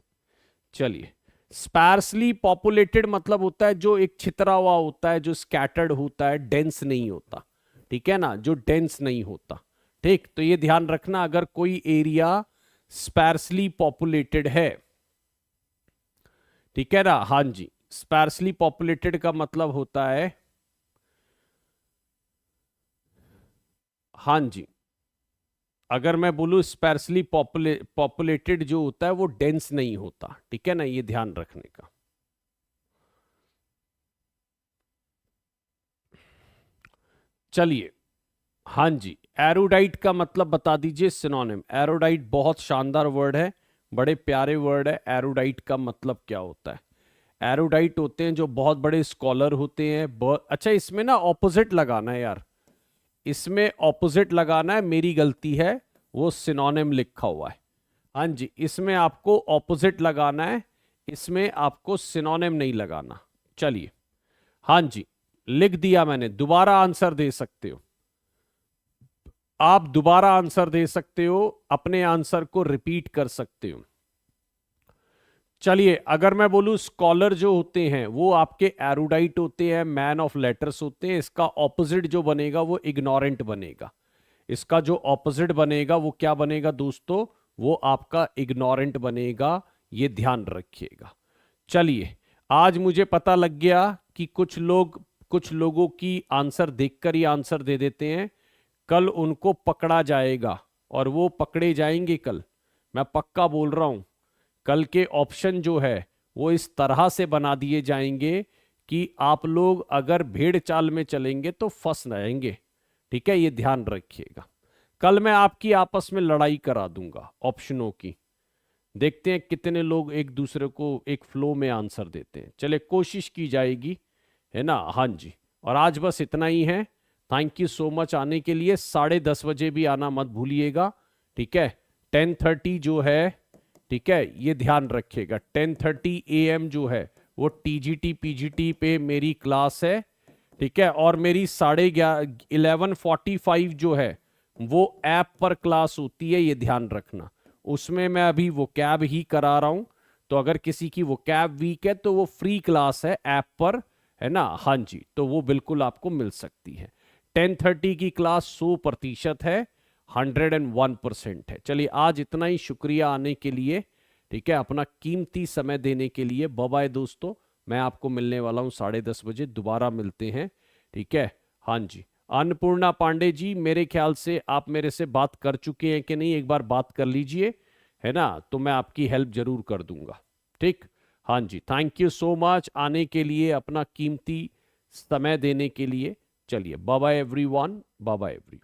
चलिए, स्पार्सली पॉपुलेटेड मतलब होता है जो एक छितरा हुआ होता है, जो स्कैटर्ड होता है, डेंस नहीं होता। ठीक है ना, जो डेंस नहीं होता। ठीक, तो ये ध्यान रखना, अगर कोई एरिया स्पार्सली पॉपुलेटेड है, ठीक है ना, हाँ जी, स्पार्सली पॉपुलेटेड का मतलब होता है, हाँ जी, अगर मैं बोलूं स्पार्सली पॉपुलेटेड जो होता है वो डेंस नहीं होता। ठीक है ना, ये ध्यान रखने का। चलिए, हाँ जी, एरोडाइट का मतलब बता दीजिए सिनोनिम। एरोडाइट बहुत शानदार वर्ड है, बड़े प्यारे वर्ड है। एरोडाइट का मतलब क्या होता है? एरोडाइट होते हैं जो बहुत बड़े स्कॉलर होते हैं। अच्छा, इसमें ना ऑपोजिट लगाना है यार, इसमें ऑपोजिट लगाना है, मेरी गलती है, वो सिनोनिम लिखा हुआ है। हाँ जी, इसमें आपको ऑपोजिट लगाना है, इसमें आपको सिनोनिम नहीं लगाना। चलिए, हाँ जी, लिख दिया मैंने, दोबारा आंसर दे सकते हो आप, दोबारा आंसर दे सकते हो, अपने आंसर को रिपीट कर सकते हो। चलिए, अगर मैं बोलूं स्कॉलर जो होते हैं वो आपके एरुडाइट होते हैं, मैन ऑफ लेटर्स होते हैं, इसका ऑपोजिट जो बनेगा वो इग्नोरेंट बनेगा। इसका जो ऑपोजिट बनेगा वो क्या बनेगा दोस्तों? वो आपका इग्नोरेंट बनेगा, ये ध्यान रखिएगा। चलिए, आज मुझे पता लग गया कि कुछ लोगों की आंसर देखकर ही आंसर दे देते हैं। कल उनको पकड़ा जाएगा, और वो पकड़े जाएंगे कल, मैं पक्का बोल रहा हूं। कल के ऑप्शन जो है वो इस तरह से बना दिए जाएंगे कि आप लोग अगर भेड़ चाल में चलेंगे तो फंस जाएंगे। ठीक है, ये ध्यान रखिएगा। कल मैं आपकी आपस में लड़ाई करा दूंगा ऑप्शनों की, देखते हैं कितने लोग एक दूसरे को एक फ्लो में आंसर देते हैं। चले, कोशिश की जाएगी, है ना? हाँ जी, और आज बस इतना ही है। थैंक यू सो मच आने के लिए। 10:30 बजे भी आना मत भूलिएगा। ठीक है, 10:30 जो है, ठीक है, ये ध्यान रखिएगा, 10:30 AM जो है वो TGT PGT पे मेरी क्लास है। ठीक है, और मेरी 11:45 जो है वो ऐप पर क्लास होती है, ये ध्यान रखना। उसमें मैं अभी वो कैब ही करा रहा हूं, तो अगर किसी की वो कैब वीक है तो वो फ्री क्लास है ऐप पर, है ना? हाँ जी, तो वो बिल्कुल आपको मिल सकती है। 10:30 की क्लास 100% है, 101% है। चलिए आज इतना ही, शुक्रिया आने के लिए, ठीक है, अपना कीमती समय देने के लिए। बाय बाय दोस्तों, मैं आपको मिलने वाला हूँ 10:30 बजे, दोबारा मिलते हैं, ठीक है। हाँ जी, अन्नपूर्णा पांडे जी, मेरे ख्याल से आप मेरे से बात कर चुके हैं कि नहीं, एक बार बात कर लीजिए, है ना, तो मैं आपकी हेल्प जरूर कर दूंगा, ठीक। हाँ जी, थैंक यू सो मच आने के लिए, अपना कीमती समय देने के लिए। चलिए bye bye everyone, bye bye every